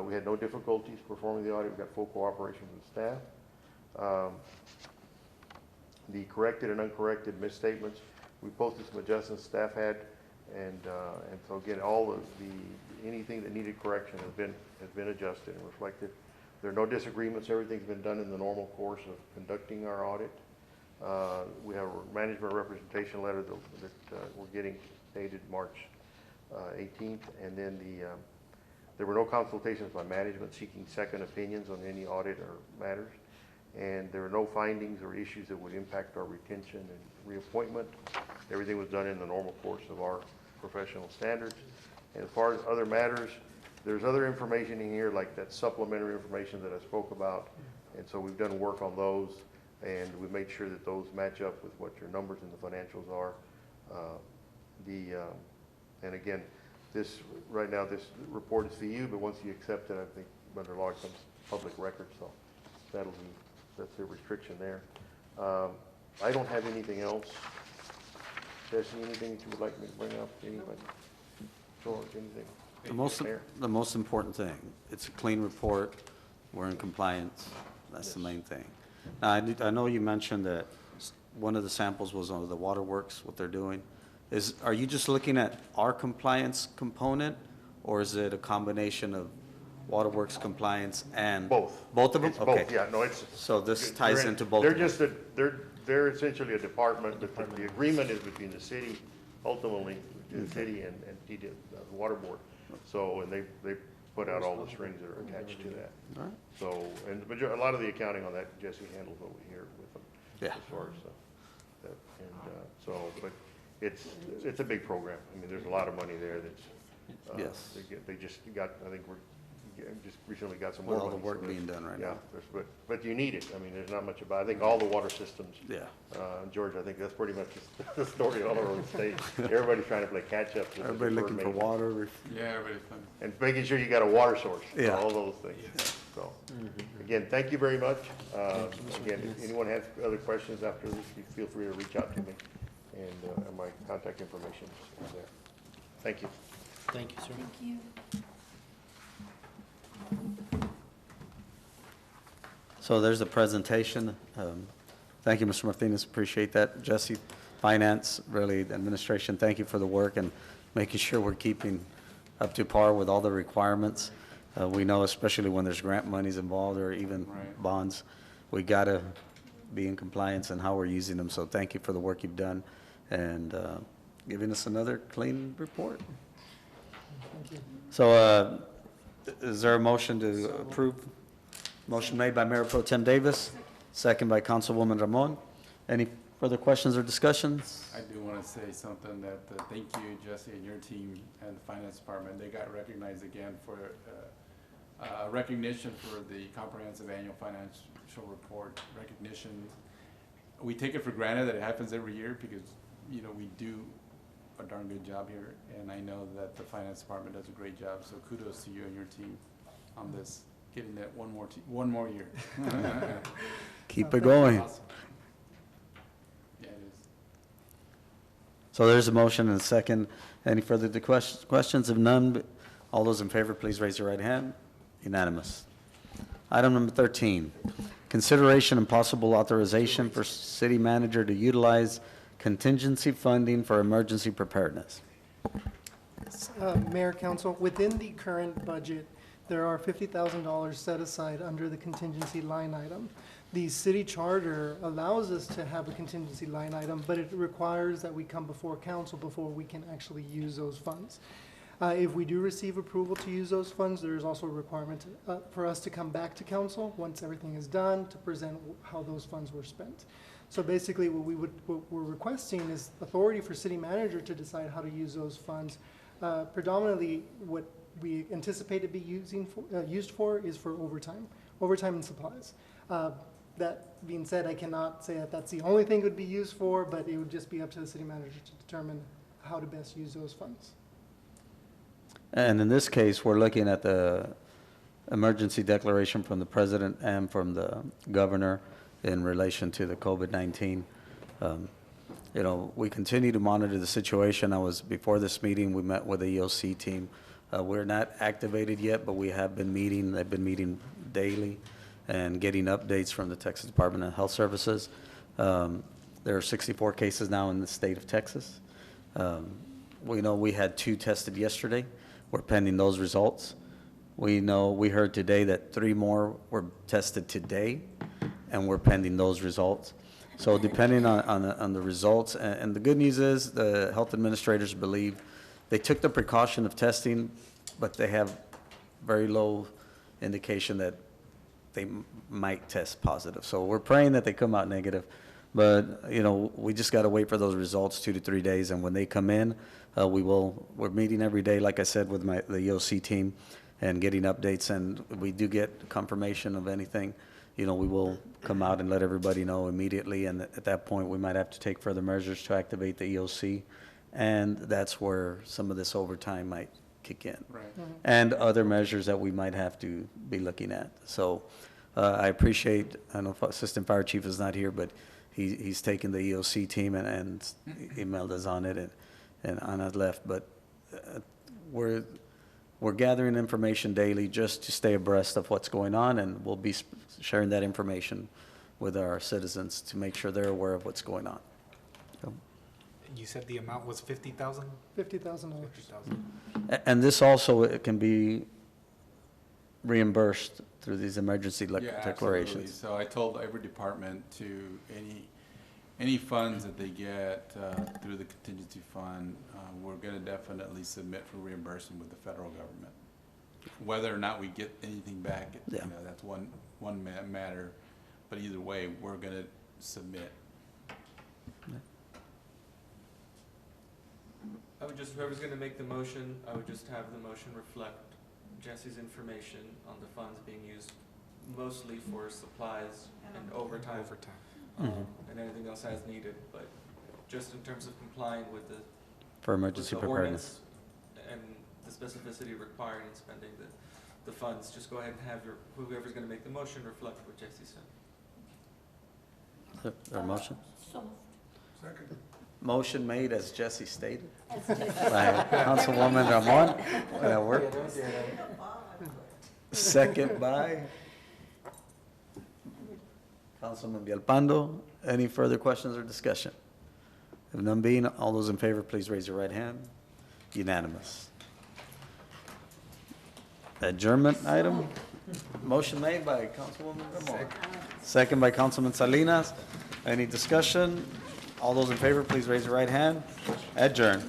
[SPEAKER 13] We had no difficulties performing the audit. We got full cooperation with staff. The corrected and uncorrected misstatements, we posted some adjustments staff had, and so again, all of anything that needed correction has been adjusted and reflected. There are no disagreements. Everything's been done in the normal course of conducting our audit. We have a management representation letter that we're getting dated March 18th, and then there were no consultations by management seeking second opinions on any audit or matters, and there were no findings or issues that would impact our retention and reappointment. Everything was done in the normal course of our professional standards. And as far as other matters, there's other information in here, like that supplementary information that I spoke about, and so we've done work on those, and we've made sure that those match up with what your numbers in the financials are. And again, right now, this report is for you, but once you accept it, I think under law it becomes public record, so that's the restriction there. I don't have anything else. Jesse, anything that you would like me to bring up? Anybody? George, anything?
[SPEAKER 1] The most important thing, it's a clean report, we're in compliance, that's the main thing. Now, I know you mentioned that one of the samples was on the waterworks, what they're doing. Are you just looking at our compliance component, or is it a combination of waterworks compliance and?
[SPEAKER 13] Both.
[SPEAKER 1] Both of them?
[SPEAKER 13] It's
[SPEAKER 1] Okay.
[SPEAKER 13] both, yeah, no, it's.
[SPEAKER 1] So this ties into both
[SPEAKER 13] They're
[SPEAKER 1] of them?
[SPEAKER 13] just they're essentially a department, but the agreement is between the city, ultimately, the city and the water board. So, and they put out all the strings that are attached to that.
[SPEAKER 1] All right.
[SPEAKER 13] So, and a lot of the accounting on that, Jesse handles over here with them.
[SPEAKER 1] Yeah.
[SPEAKER 13] As far as that, but it's a big program. I mean, there's a lot of money there that's.
[SPEAKER 1] Yes.
[SPEAKER 13] They just got, I think just recently got some
[SPEAKER 1] With
[SPEAKER 13] more
[SPEAKER 1] all the
[SPEAKER 13] money.
[SPEAKER 1] work
[SPEAKER 13] so
[SPEAKER 1] being done right
[SPEAKER 13] yeah,
[SPEAKER 1] now.
[SPEAKER 13] but you need it. I mean, there's not much about, I think all the water systems.
[SPEAKER 1] Yeah.
[SPEAKER 13] George, I think that's pretty much the story all over the state. Everybody's trying to play catch up. with the
[SPEAKER 1] Everybody looking for
[SPEAKER 13] deferred
[SPEAKER 1] water.
[SPEAKER 6] Yeah, everybody's fine.
[SPEAKER 13] and making sure you got a water source.
[SPEAKER 1] Yeah.
[SPEAKER 13] All those things. So, again, thank you very much. Again, if anyone has other questions after this, you feel free to reach out to me. And my contact information is there. Thank you.
[SPEAKER 7] Thank you, sir.
[SPEAKER 3] Thank you.
[SPEAKER 1] So there's a presentation. Thank you, Mr. Martinez, appreciate that. Jesse, Finance, really, the administration, thank you for the work and making sure we're keeping up to par with all the requirements. We know, especially when there's grant monies involved or even
[SPEAKER 6] Right.
[SPEAKER 1] bonds, we got to be in compliance in how we're using them. So thank you for the work you've done and giving us another clean report. So is there a motion to approve? Motion made by Mayor Pro Tem Davis, second by Councilwoman Ramon. Any further questions or discussions?
[SPEAKER 6] I do want to say something that, thank you, Jesse, and your team and the finance department. They got recognized again for recognition for the comprehensive annual financial report recognition. We take it for granted that it happens every year because, we do a darn good job here. And I know that the finance department does a great job. So kudos to you and your team on this, getting that one more year.
[SPEAKER 1] Keep it going.
[SPEAKER 6] Awesome. Yeah, it is.
[SPEAKER 1] So there's a motion and a second. Any further questions? If none, all those in favor, please raise your right hand. Unanimous. Item number 13, consideration and possible authorization for city manager to utilize contingency funding for emergency preparedness.
[SPEAKER 11] Mayor, Council, within the current budget, there are $50,000 set aside under the contingency line item. The city charter allows us to have a contingency line item, but it requires that we come before council before we can actually use those funds. If we do receive approval to use those funds, there is also a requirement for us to come back to council once everything is done to present how those funds were spent. So basically, what we're requesting is authority for city manager to decide how to use those funds. Predominantly, what we anticipate to be used for is for overtime and supplies. That being said, I cannot say that that's the only thing it would be used for, but it would just be up to the city manager to determine how to best use those funds.
[SPEAKER 1] And in this case, we're looking at the emergency declaration from the president and from the governor in relation to the COVID-19. We continue to monitor the situation. Before this meeting, we met with the EOC team. We're not activated yet, but we have been meeting. They've been meeting daily and getting updates from the Texas Department of Health Services. There are 64 cases now in the state of Texas. We know we had 2 tested yesterday. We're pending those results. We heard today that 3 more were tested today, and we're pending those results. So depending on the results, and the good news is, the health administrators believe they took the precaution of testing, but they have very low indication that they might test positive. So we're praying that they come out negative, but, you know, we just got to wait for those results 2 to 3 days, and when they come in, we're meeting every day, like I said, with the EOC team and getting updates, and we do get confirmation of anything, you know, we will come out and let everybody know immediately, and at that point, we might have to take further measures to activate the EOC, and that's where some of this overtime might kick in.
[SPEAKER 6] Right.
[SPEAKER 1] And other measures that we might have to be looking at. So I appreciate, I know Assistant Fire Chief is not here, but he's taken the EOC team and emailed us on it, and Anna's left, but we're gathering information daily just to stay abreast of what's going on, and we'll be sharing that information with our citizens to make sure they're aware of what's going on. So,
[SPEAKER 5] You said the amount was 50,000?
[SPEAKER 11] $50,000.
[SPEAKER 5] 50,000.
[SPEAKER 1] and this also, it can be reimbursed through these emergency
[SPEAKER 6] Yeah, absolutely.
[SPEAKER 1] declarations.
[SPEAKER 6] So I told every department to, any funds that they get through the contingency fund, we're gonna definitely submit for reimbursement with the federal government. Whether or not we get anything back, you
[SPEAKER 1] Yeah.
[SPEAKER 6] know, that's one matter, but either way, we're gonna submit.
[SPEAKER 10] I would just, whoever's gonna make the motion, I would just have the motion reflect Jesse's information on the funds being used mostly for supplies and overtime.
[SPEAKER 1] Mhm.
[SPEAKER 10] And anything else as needed, but just in terms of complying with the
[SPEAKER 1] For emergency
[SPEAKER 10] with the
[SPEAKER 1] preparedness.
[SPEAKER 10] ordinance and the specificity required in spending the funds, just go ahead and have whoever's gonna make the motion reflect what Jesse said.
[SPEAKER 1] Is there a motion?
[SPEAKER 3] So,
[SPEAKER 8] Second.
[SPEAKER 1] Motion made as Jesse stated
[SPEAKER 3] as Jesse
[SPEAKER 1] by Councilwoman Ramon. That work? Second by Councilman Villalpando. Any further questions or discussion? If none being, all those in favor, please raise your right hand. Unanimous. Adjournment item? Motion made by Councilwoman Ramon. Second by Councilman Salinas. Any discussion? All those in favor, please raise your right hand. Adjourn.